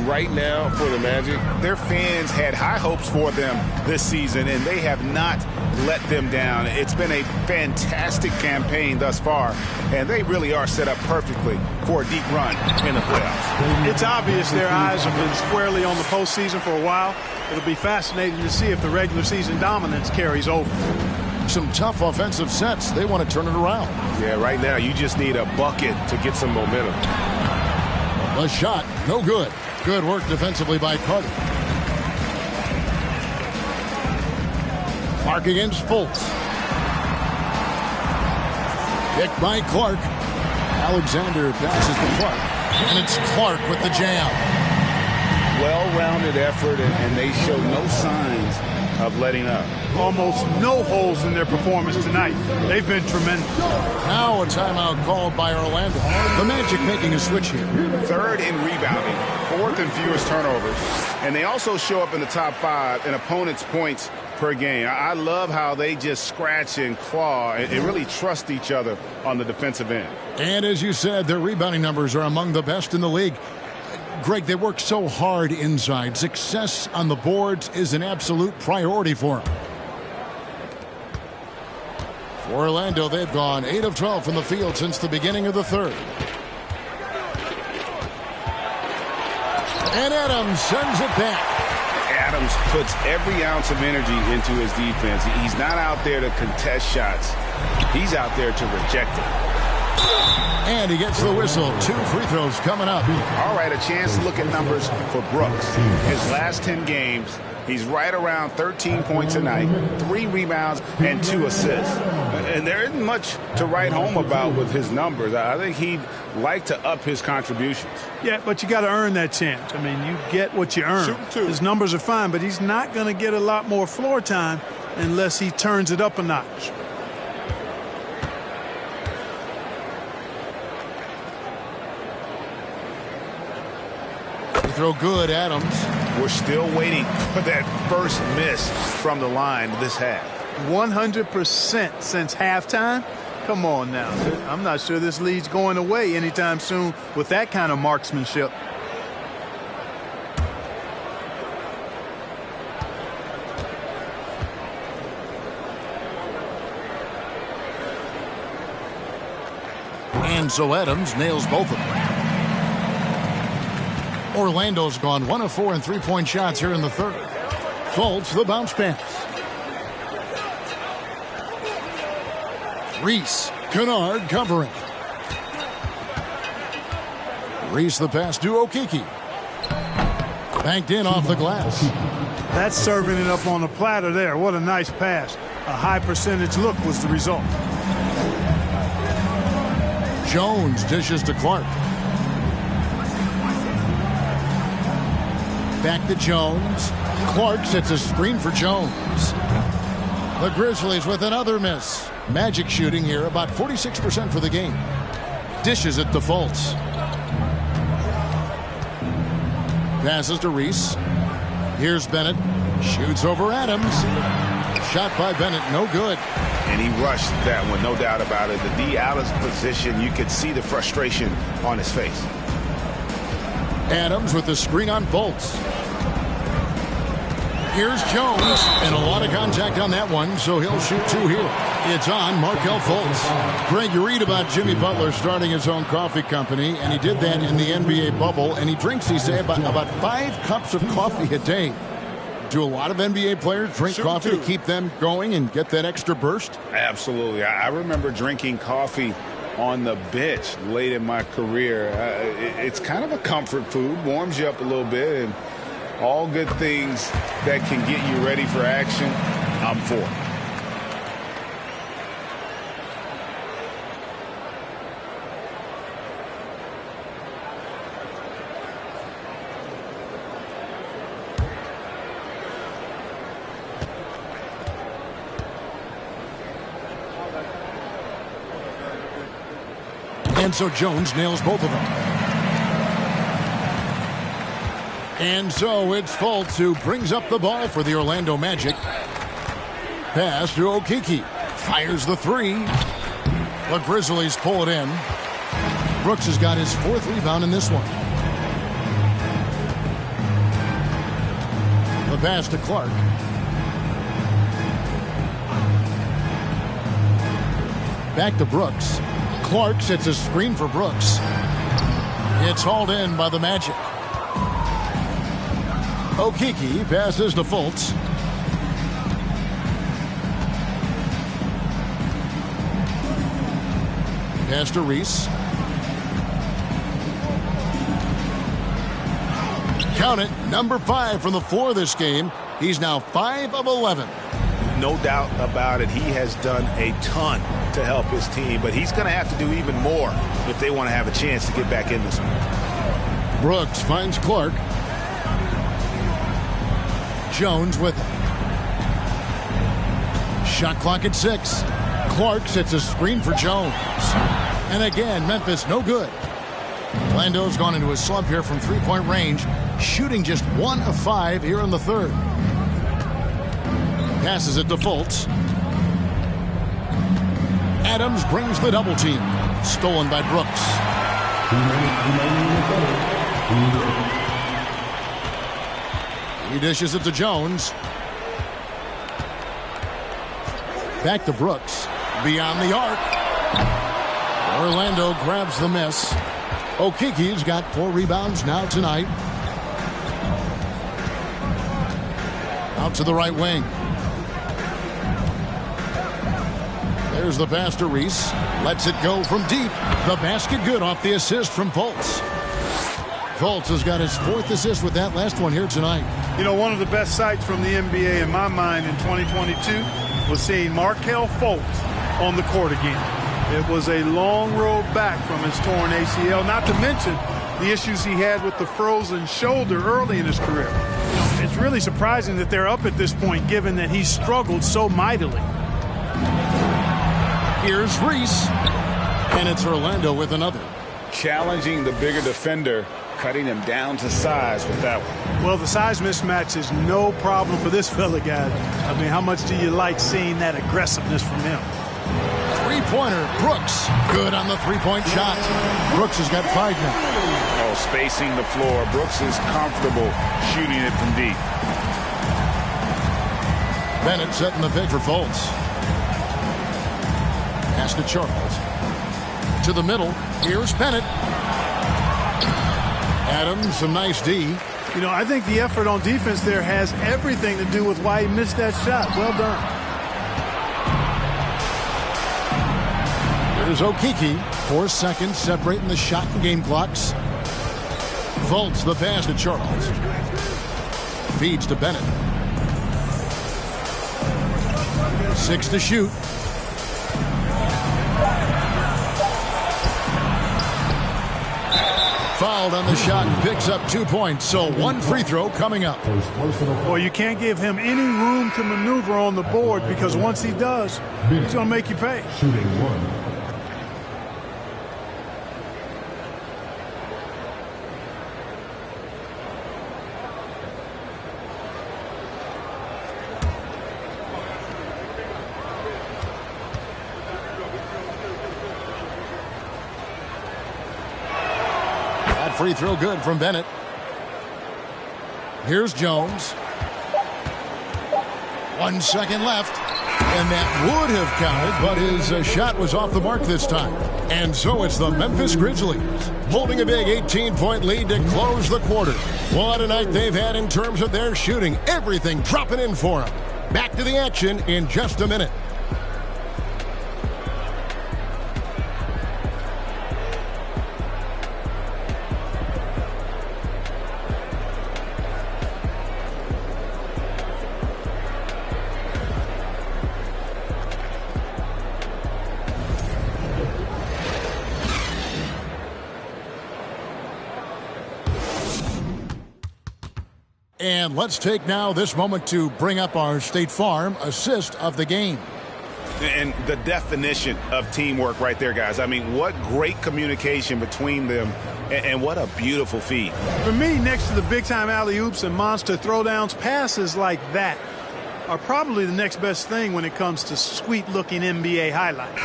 Right now for the Magic, their fans had high hopes for them this season, and they have not let them down. It's been a fantastic campaign thus far, and they really are set up perfectly for a deep run in the playoffs. It's obvious their eyes have been squarely on the postseason for a while. It'll be fascinating to see if the regular season dominance carries over. Some tough offensive sets. They want to turn it around. Yeah, right now you just need a bucket to get some momentum. A shot, no good. Good work defensively by Carter. Clark against Fultz. Picked by Clark. Alexander passes to Clark. And it's Clark with the jam. Well-rounded effort, and they show no signs of letting up. Almost no holes in their performance tonight. They've been tremendous. Now a timeout called by Orlando. The Magic making a switch here. Third in rebounding, fourth in fewest turnovers, and they also show up in the top 5 in opponents' points per game. I love how they just scratch and claw and really trust each other on the defensive end. And as you said, their rebounding numbers are among the best in the league. Greg, they work so hard inside. Success on the boards is an absolute priority for them. For Orlando, they've gone 8 of 12 from the field since the beginning of the third. And Adams sends it back. Adams puts every ounce of energy into his defense. He's not out there to contest shots. He's out there to reject it. And he gets the whistle. 2 free throws coming up. All right, a chance to look at numbers for Brooks. His last 10 games, he's right around 13 points a night, 3 rebounds, and 2 assists. And there isn't much to write home about with his numbers. I think he'd like to up his contributions. Yeah, but you got to earn that chance. I mean, you get what you earn. His numbers are fine, but he's not going to get a lot more floor time unless he turns it up a notch. Throw good, Adams. We're still waiting for that first miss from the line this half. 100% since halftime? Come on now. I'm not sure this lead's going away anytime soon with that kind of marksmanship. And so Adams nails both of them. Orlando's gone 1 of 4 in three-point shots here in the third. Fultz the bounce pass. Reese, Kennard covering. Reese the pass to Okeke. Banked in off the glass. That's serving it up on the platter there. What a nice pass. A high percentage look was the result. Jones dishes to Clark. Back to Jones. Clark sets a screen for Jones. The Grizzlies with another miss. Magic shooting here about 46% for the game. Dishes it to Fultz. Passes to Reese. Here's Bennett. Shoots over Adams. Shot by Bennett, no good. and he rushed that one, no doubt about it. The D out of position, you could see the frustration on his face. Adams with the screen on Fultz. Here's Jones, and a lot of contact on that one, so he'll shoot 2 here. It's on Markelle Fultz. Greg, you read about Jimmy Butler starting his own coffee company, and he did that in the NBA bubble, and he drinks, he say, about 5 cups of coffee a day. Do a lot of NBA players drink coffee to keep them going and get that extra burst? Absolutely. I remember drinking coffee on the bench late in my career. It's kind of a comfort food, warms you up a little bit, and all good things that can get you ready for action, I'm for. And so Jones nails both of them. And so it's Fultz who brings up the ball for the Orlando Magic. Pass to Okeke. Fires the 3. The Grizzlies pull it in. Brooks has got his 4th rebound in this one. The pass to Clark. Back to Brooks. Clark sets a screen for Brooks. It's hauled in by the Magic. Okeke passes to Fultz. Pass to Reese. Count it, number 5 from the floor this game. He's now 5 of 11. No doubt about it. He has done a ton to help his team, but he's going to have to do even more if they want to have a chance to get back in this one. Brooks finds Clark. Jones with it. Shot clock at 6. Clark sets a screen for Jones. And again, Memphis no good. Orlando's gone into a slump here from 3-point range, shooting just 1 of 5 here in the 3rd. Passes it to Fultz. Adams brings the double team. Stolen by Brooks. He dishes it to Jones. Back to Brooks. Beyond the arc. Orlando grabs the miss. Okeke's got 4 rebounds now tonight. Out to the right wing. There's the pass to Reese. Lets it go from deep. The basket good off the assist from Fultz. Fultz has got his 4th assist with that last one here tonight. You know, one of the best sights from the NBA in my mind in 2022 was seeing Markelle Fultz on the court again. It was a long road back from his torn ACL, not to mention the issues he had with the frozen shoulder early in his career. It's really surprising that they're up at this point, given that he struggled so mightily. Here's Reese, and it's Orlando with another. Challenging the bigger defender, cutting him down to size with that one. Well, the size mismatch is no problem for this fella, guys. I mean, how much do you like seeing that aggressiveness from him? Three-pointer, Brooks. Good on the 3-point shot. Brooks has got 5 now. Oh, spacing the floor. Brooks is comfortable shooting it from deep. Bennett setting the pick for Fultz. Pass to Charles. To the middle. Here's Bennett. Adams, some nice D. You know, I think the effort on defense there has everything to do with why he missed that shot. Well done. There's Okeke. 4 seconds separating the shot and game clocks. Fultz the pass to Charles. Feeds to Bennett. 6 to shoot. Fouled on the shot and picks up 2 points. So 1 free throw coming up. Well, you can't give him any room to maneuver on the board, because once he does, he's going to make you pay. Shooting 1. free throw good from Bennett. Here's Jones. 1 second left. And that would have counted, but his shot was off the mark this time. And so it's the Memphis Grizzlies holding a big 18-point lead to close the quarter. What a night they've had in terms of their shooting. Everything dropping in for them. Back to the action in just a minute. And let's take now this moment to bring up our State Farm assist of the game. And the definition of teamwork right there, guys. I mean, what great communication between them, and what a beautiful feed. For me, next to the big-time alley-oops and monster throwdowns, passes like that are probably the next best thing when it comes to sweet-looking NBA highlights.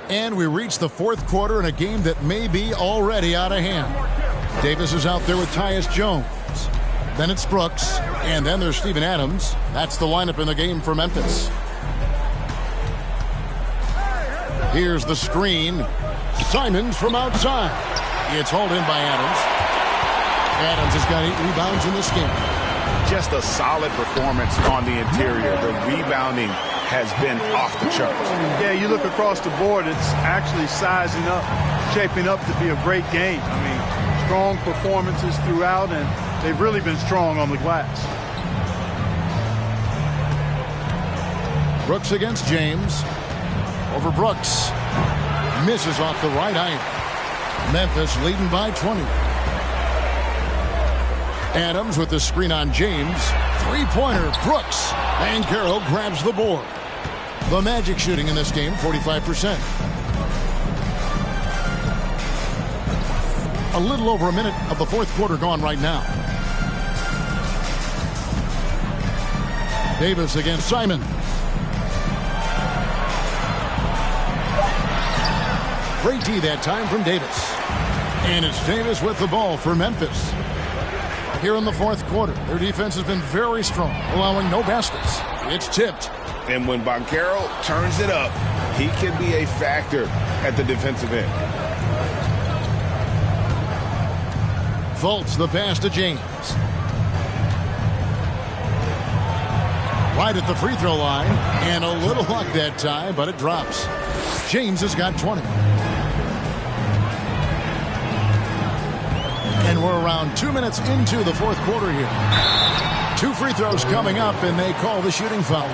And we reach the fourth quarter in a game that may be already out of hand. Davis is out there with Tyus Jones. Then it's Brooks. And then there's Steven Adams. That's the lineup in the game for Memphis. Here's the screen. Simons from outside. It's hauled in by Adams. Adams has got 8 rebounds in this game. Just a solid performance on the interior. The rebounding has been off the charts. Yeah, you look across the board, it's actually sizing up, shaping up to be a great game. I mean, strong performances throughout, and they've really been strong on the glass. Brooks against James. Over Brooks. Misses off the right iron. Memphis leading by 20. Adams with the screen on James. Three-pointer, Brooks. And Carroll grabs the board. The Magic shooting in this game, 45%. A little over a minute of the fourth quarter gone right now. Davis against Simon. Great D that time from Davis. And it's Davis with the ball for Memphis. Here in the fourth quarter, their defense has been very strong, allowing no baskets. It's tipped. And when Banchero turns it up, he can be a factor at the defensive end. Fultz the pass to James. Right at the free throw line. And a little luck that time, but it drops. James has got 20. And we're around 2 minutes into the fourth quarter here. 2 free throws coming up, and they call the shooting foul.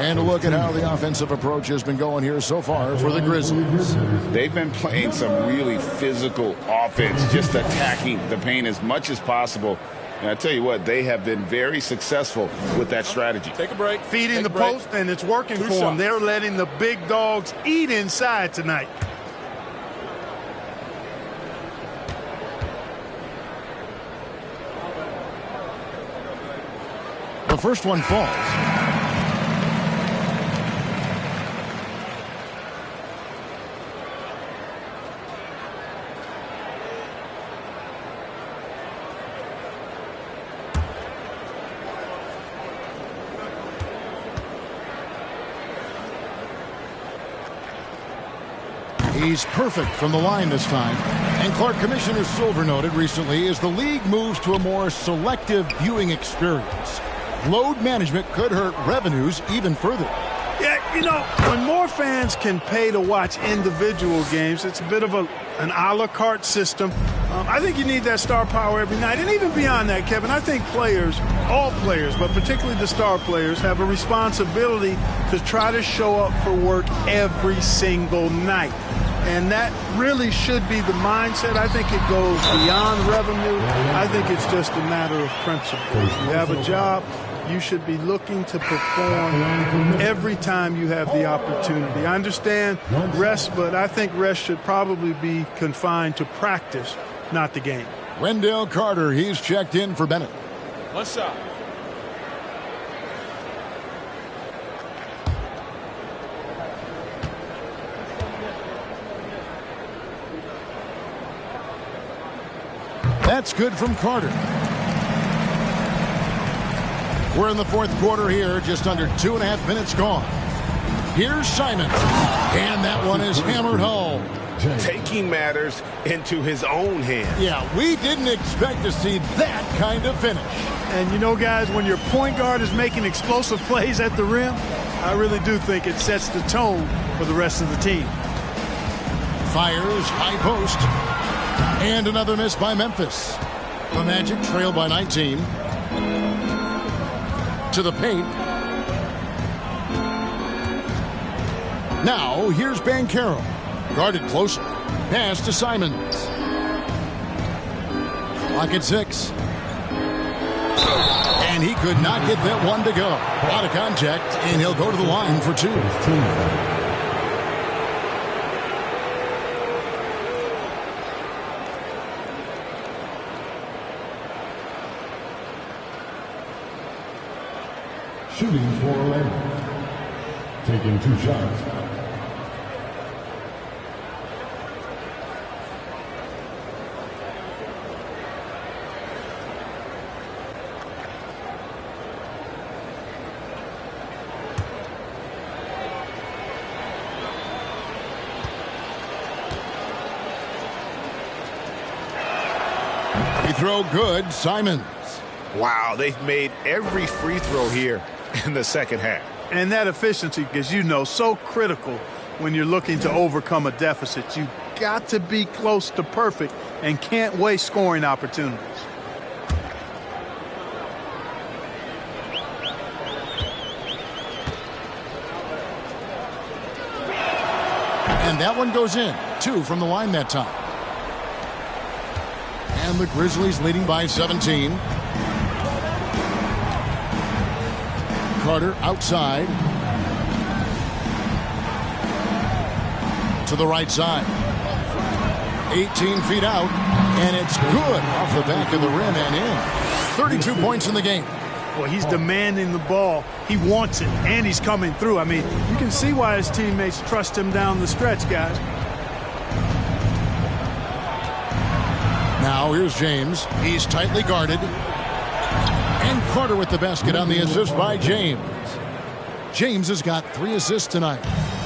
And a look at how the offensive approach has been going here so far for the Grizzlies. They've been playing some really physical offense, just attacking the paint as much as possible. And I tell you what, they have been very successful with that strategy. Take a break. Feeding the post, and it's working for them. They're letting the big dogs eat inside tonight. The first one falls. He's perfect from the line this time. And Clark, Commissioner Silver noted recently, as the league moves to a more selective viewing experience, load management could hurt revenues even further. Yeah, you know, when more fans can pay to watch individual games, it's a bit of an a la carte system. I think you need that star power every night. And even beyond that, Kevin, I think players, all players, but particularly the star players, have a responsibility to try to show up for work every single night. And that really should be the mindset. I think it goes beyond revenue. I think it's just a matter of principle. If you have a job, you should be looking to perform every time you have the opportunity. I understand rest, but I think rest should probably be confined to practice, not the game. Wendell Carter, he's checked in for Bennett. One shot. That's good from Carter. We're in the fourth quarter here, just under 2.5 minutes gone. Here's Simon, and that one is hammered home. Taking matters into his own hands. Yeah, we didn't expect to see that kind of finish. And you know, guys, when your point guard is making explosive plays at the rim, I really do think it sets the tone for the rest of the team. Fires, high post, and another miss by Memphis. The Magic trail by 19. To the paint. Now, here's Banchero. Guarded closer. Pass to Simons. Clock at 6. And he could not get that one to go. Out of contact, and he'll go to the line for 2. Shooting for Orlando. Taking 2 shots. Free throw good, Simons. Wow, they've made every free throw here in the second half. And that efficiency, as you know, so critical when you're looking to overcome a deficit. You've got to be close to perfect and can't waste scoring opportunities. And that one goes in. 2 from the line that time. And the Grizzlies leading by 17. Carter outside. To the right side. 18 feet out. And it's good off the back of the rim and in. 32 points in the game. Well, he's demanding the ball. He wants it, and he's coming through. I mean, you can see why his teammates trust him down the stretch, guys. Now here's James. He's tightly guarded. And Carter with the basket on the assist by James. James has got 3 assists tonight.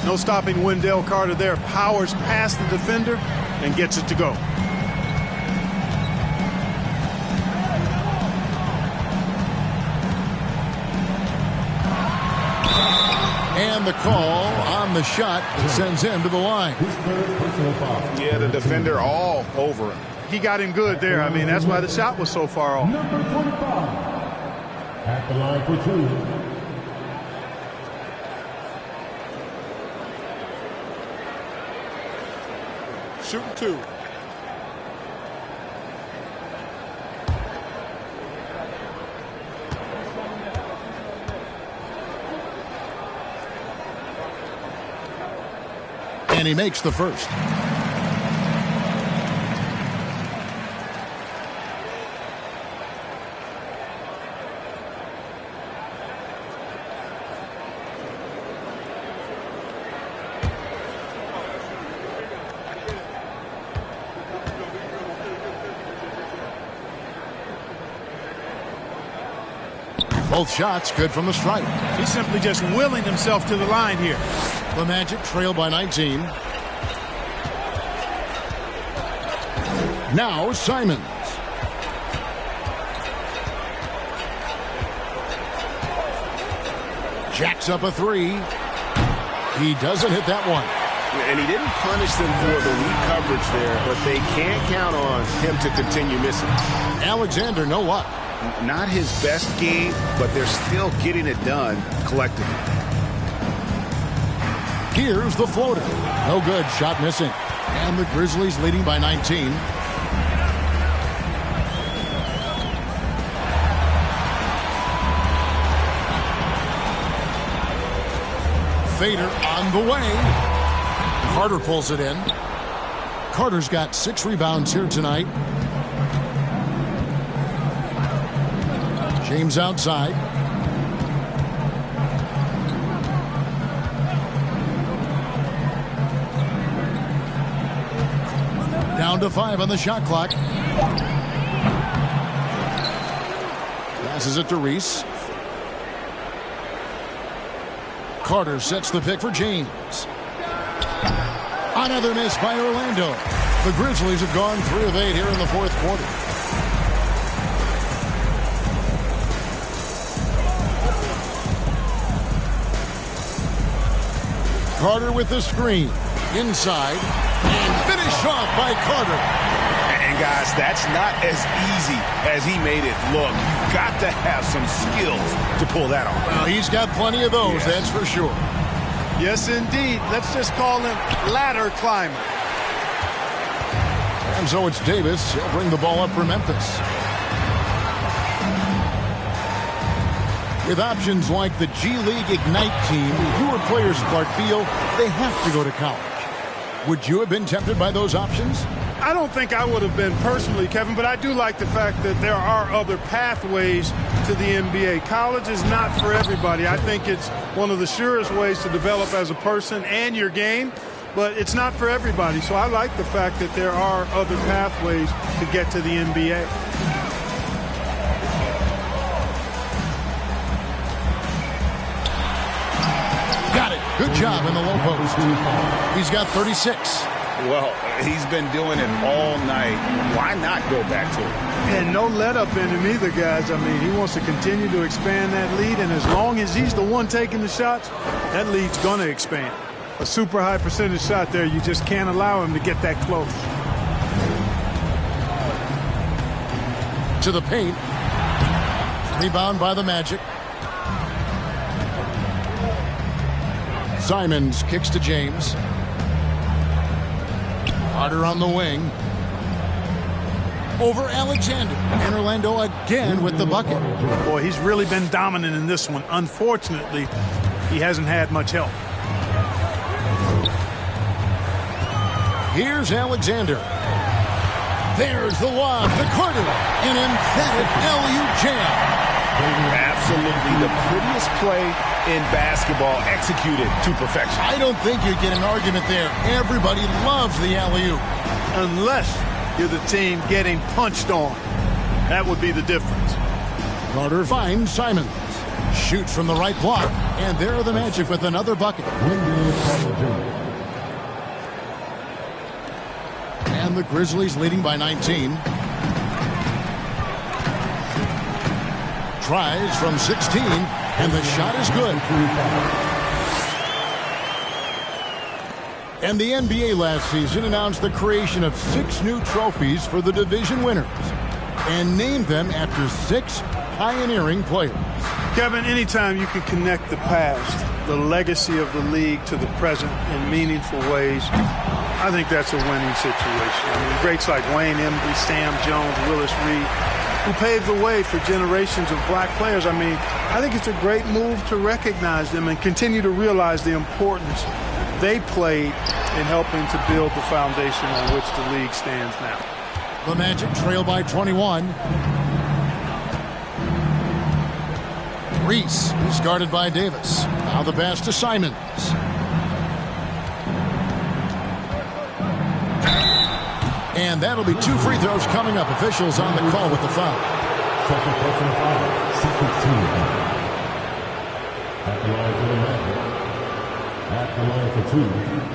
No stopping Wendell Carter there. Powers past the defender and gets it to go. And the call on the shot sends him to the line. Yeah, the defender all over him. He got him good there. I mean, that's why the shot was so far off. Number 25. At the line for 2. Shooting 2. And he makes the first. Both shots good from the stripe. He's simply just willing himself to the line here. The Magic trail by 19. Now Simons. Jacks up a 3. He doesn't hit that one. And he didn't punish them for the weak coverage there, but they can't count on him to continue missing. Alexander, no luck. Not his best game, but they're still getting it done collectively. Here's the floater. No good. Shot missing. And the Grizzlies leading by 19. Fader on the way. Carter pulls it in. Carter's got 6 rebounds here tonight. James outside. Down to 5 on the shot clock. Passes it to Reese. Carter sets the pick for James. Another miss by Orlando. The Grizzlies have gone 3 of 8 here in the fourth quarter. Carter with the screen. Inside. And finished off by Carter. And guys, that's not as easy as he made it look. You've got to have some skills to pull that off. Well, he's got plenty of those, that's for sure. Yes, indeed. Let's just call him ladder climber. And so it's Davis. He'll bring the ball up for Memphis. With options like the G League Ignite team, fewer players, Clark, feel they have to go to college. Would you have been tempted by those options? I don't think I would have been personally, Kevin, but I do like the fact that there are other pathways to the NBA. College is not for everybody. I think it's one of the surest ways to develop as a person and your game, but it's not for everybody. So I like the fact that there are other pathways to get to the NBA. Got it. Good job in the low post. He's got 36. Well, he's been doing it all night. Why not go back to it? And no let up in him either, guys. I mean, he wants to continue to expand that lead, and as long as he's the one taking the shots, that lead's going to expand. A super high percentage shot there, you just can't allow him to get that close. To the paint. Rebound by the Magic. Simons kicks to James. Carter on the wing. Over Alexander. And Orlando again with the bucket. Boy, he's really been dominant in this one. Unfortunately, he hasn't had much help. Here's Alexander. There's the lob to Carter. An emphatic LU jam. Absolutely the prettiest play in basketball, executed to perfection. I don't think you get an argument there. Everybody loves the alley-oop. Unless you're the team getting punched on. That would be the difference. Carter finds Simons. Shoots from the right block. And there are the Magic with another bucket. And the Grizzlies leading by 19. Tries from 16, and the shot is good. And the NBA last season announced the creation of 6 new trophies for the division winners and named them after 6 pioneering players. Kevin, anytime you can connect the past, the legacy of the league to the present in meaningful ways, I think that's a winning situation. I mean, greats like Wayne Embry, Sam Jones, Willis Reed, who paved the way for generations of black players. I mean, I think it's a great move to recognize them and continue to realize the importance they played in helping to build the foundation on which the league stands now. The Magic trail by 21. Reese is guarded by Davis. Now the pass to Simons. And that'll be 2 free throws coming up. Officials on the call with the foul. Second personal foul. Second team. At the line for the Magic. At the line for 2.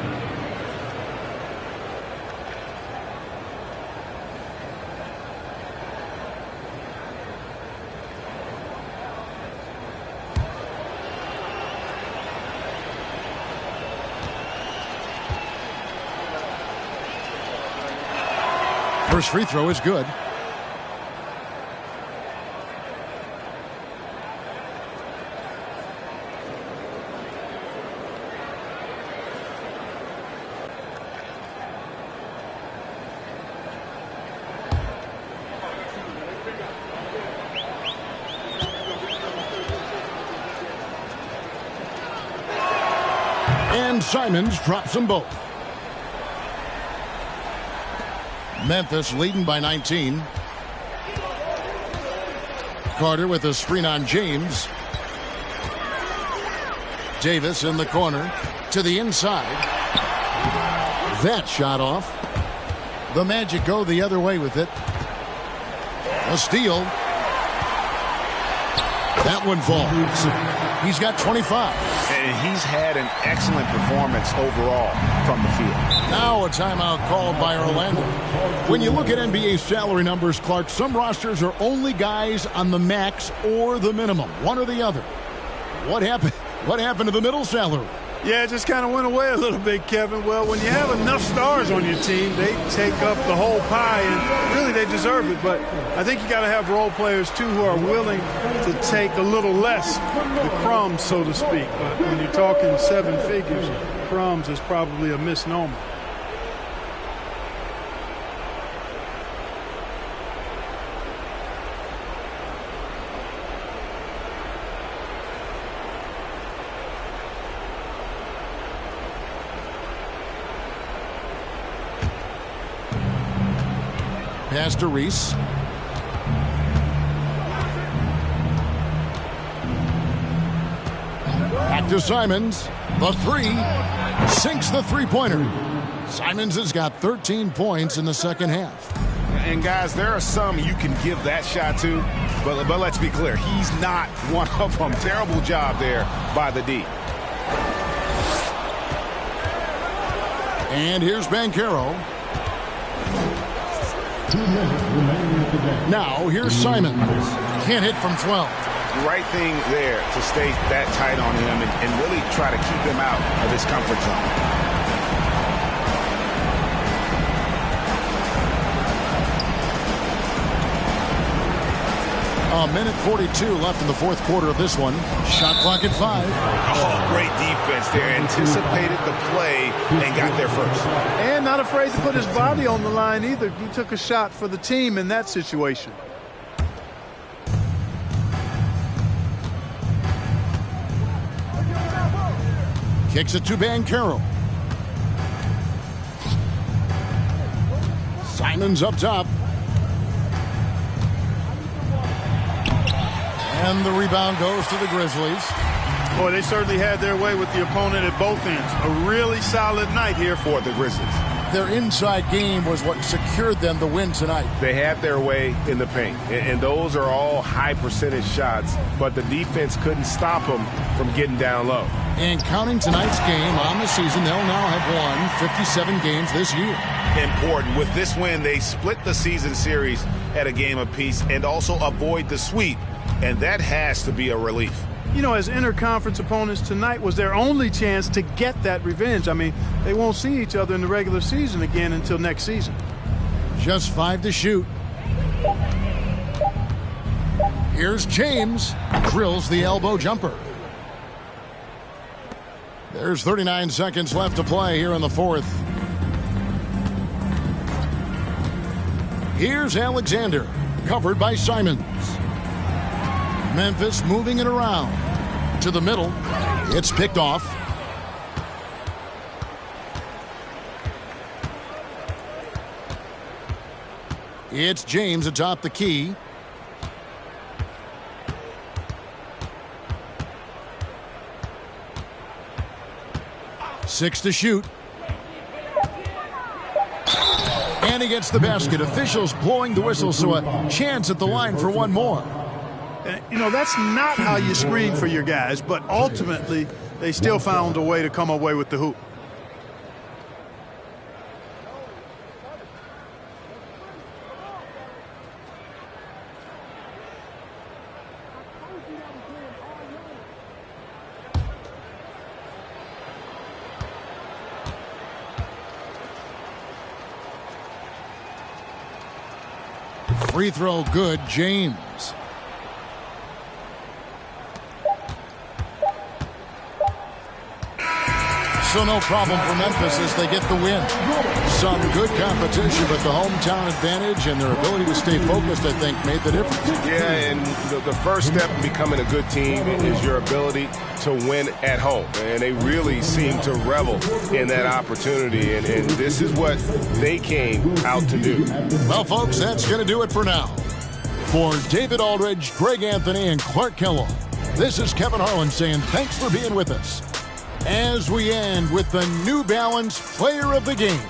First free throw is good. And Simons drops them both. Memphis leading by 19. Carter with a screen on James. Davis in the corner to the inside. That shot off. The Magic go the other way with it. A steal. That one falls. He's got 25. And he's had an excellent performance overall from the field. Now a timeout called by Orlando. When you look at NBA salary numbers, Clark, some rosters are only guys on the max or the minimum, one or the other. What happened? What happened to the middle salary? Yeah, it just kind of went away a little bit, Kevin. Well, when you have enough stars on your team, they take up the whole pie, and really they deserve it. But I think you got to have role players, too, who are willing to take a little less, the crumbs, so to speak. But when you're talking 7 figures, crumbs is probably a misnomer. Pass to Reese. Back to Simons. The three. Sinks the three-pointer. Simons has got 13 points in the second half. And, guys, there are some you can give that shot to, but let's be clear. He's not one of them. Terrible job there by the D. And here's Banchero. 2 minutes remaining in the game. Now here's Simons. Can't hit from 12. Right thing there to stay that tight on him and really try to keep him out of his comfort zone. A minute 42 left in the fourth quarter of this one. Shot clock at 5. Oh, great defense there. Anticipated the play and got there first. And not afraid to put his body on the line either. He took a shot for the team in that situation. Kicks it to Banchero. Simons up top. And the rebound goes to the Grizzlies. Boy, they certainly had their way with the opponent at both ends. A really solid night here for the Grizzlies. Their inside game was what secured them the win tonight. They had their way in the paint, and those are all high percentage shots, but the defense couldn't stop them from getting down low. And counting tonight's game on the season, they'll now have won 57 games this year. Important. With this win, they split the season series at a game apiece and also avoid the sweep. And that has to be a relief. You know, as interconference opponents, tonight was their only chance to get that revenge. I mean, they won't see each other in the regular season again until next season. Just 5 to shoot. Here's James. Drills the elbow jumper. There's 39 seconds left to play here in the fourth. Here's Alexander. Covered by Simons. Memphis moving it around to the middle. It's picked off. It's James atop the key. Six to shoot. And he gets the basket. Officials blowing the whistle, so a chance at the line for one more. You know, that's not how you screen for your guys, but ultimately they still found a way to come away with the hoop. Free throw good, James. So no problem for Memphis as they get the win. Some good competition, but the hometown advantage and their ability to stay focused, I think, made the difference. Yeah, and the first step in becoming a good team is your ability to win at home. And they really seem to revel in that opportunity, and this is what they came out to do. Well, folks, that's going to do it for now. For David Aldridge, Greg Anthony, and Clark Kellogg, this is Kevin Harlan saying thanks for being with us as we end with the New Balance Player of the Game.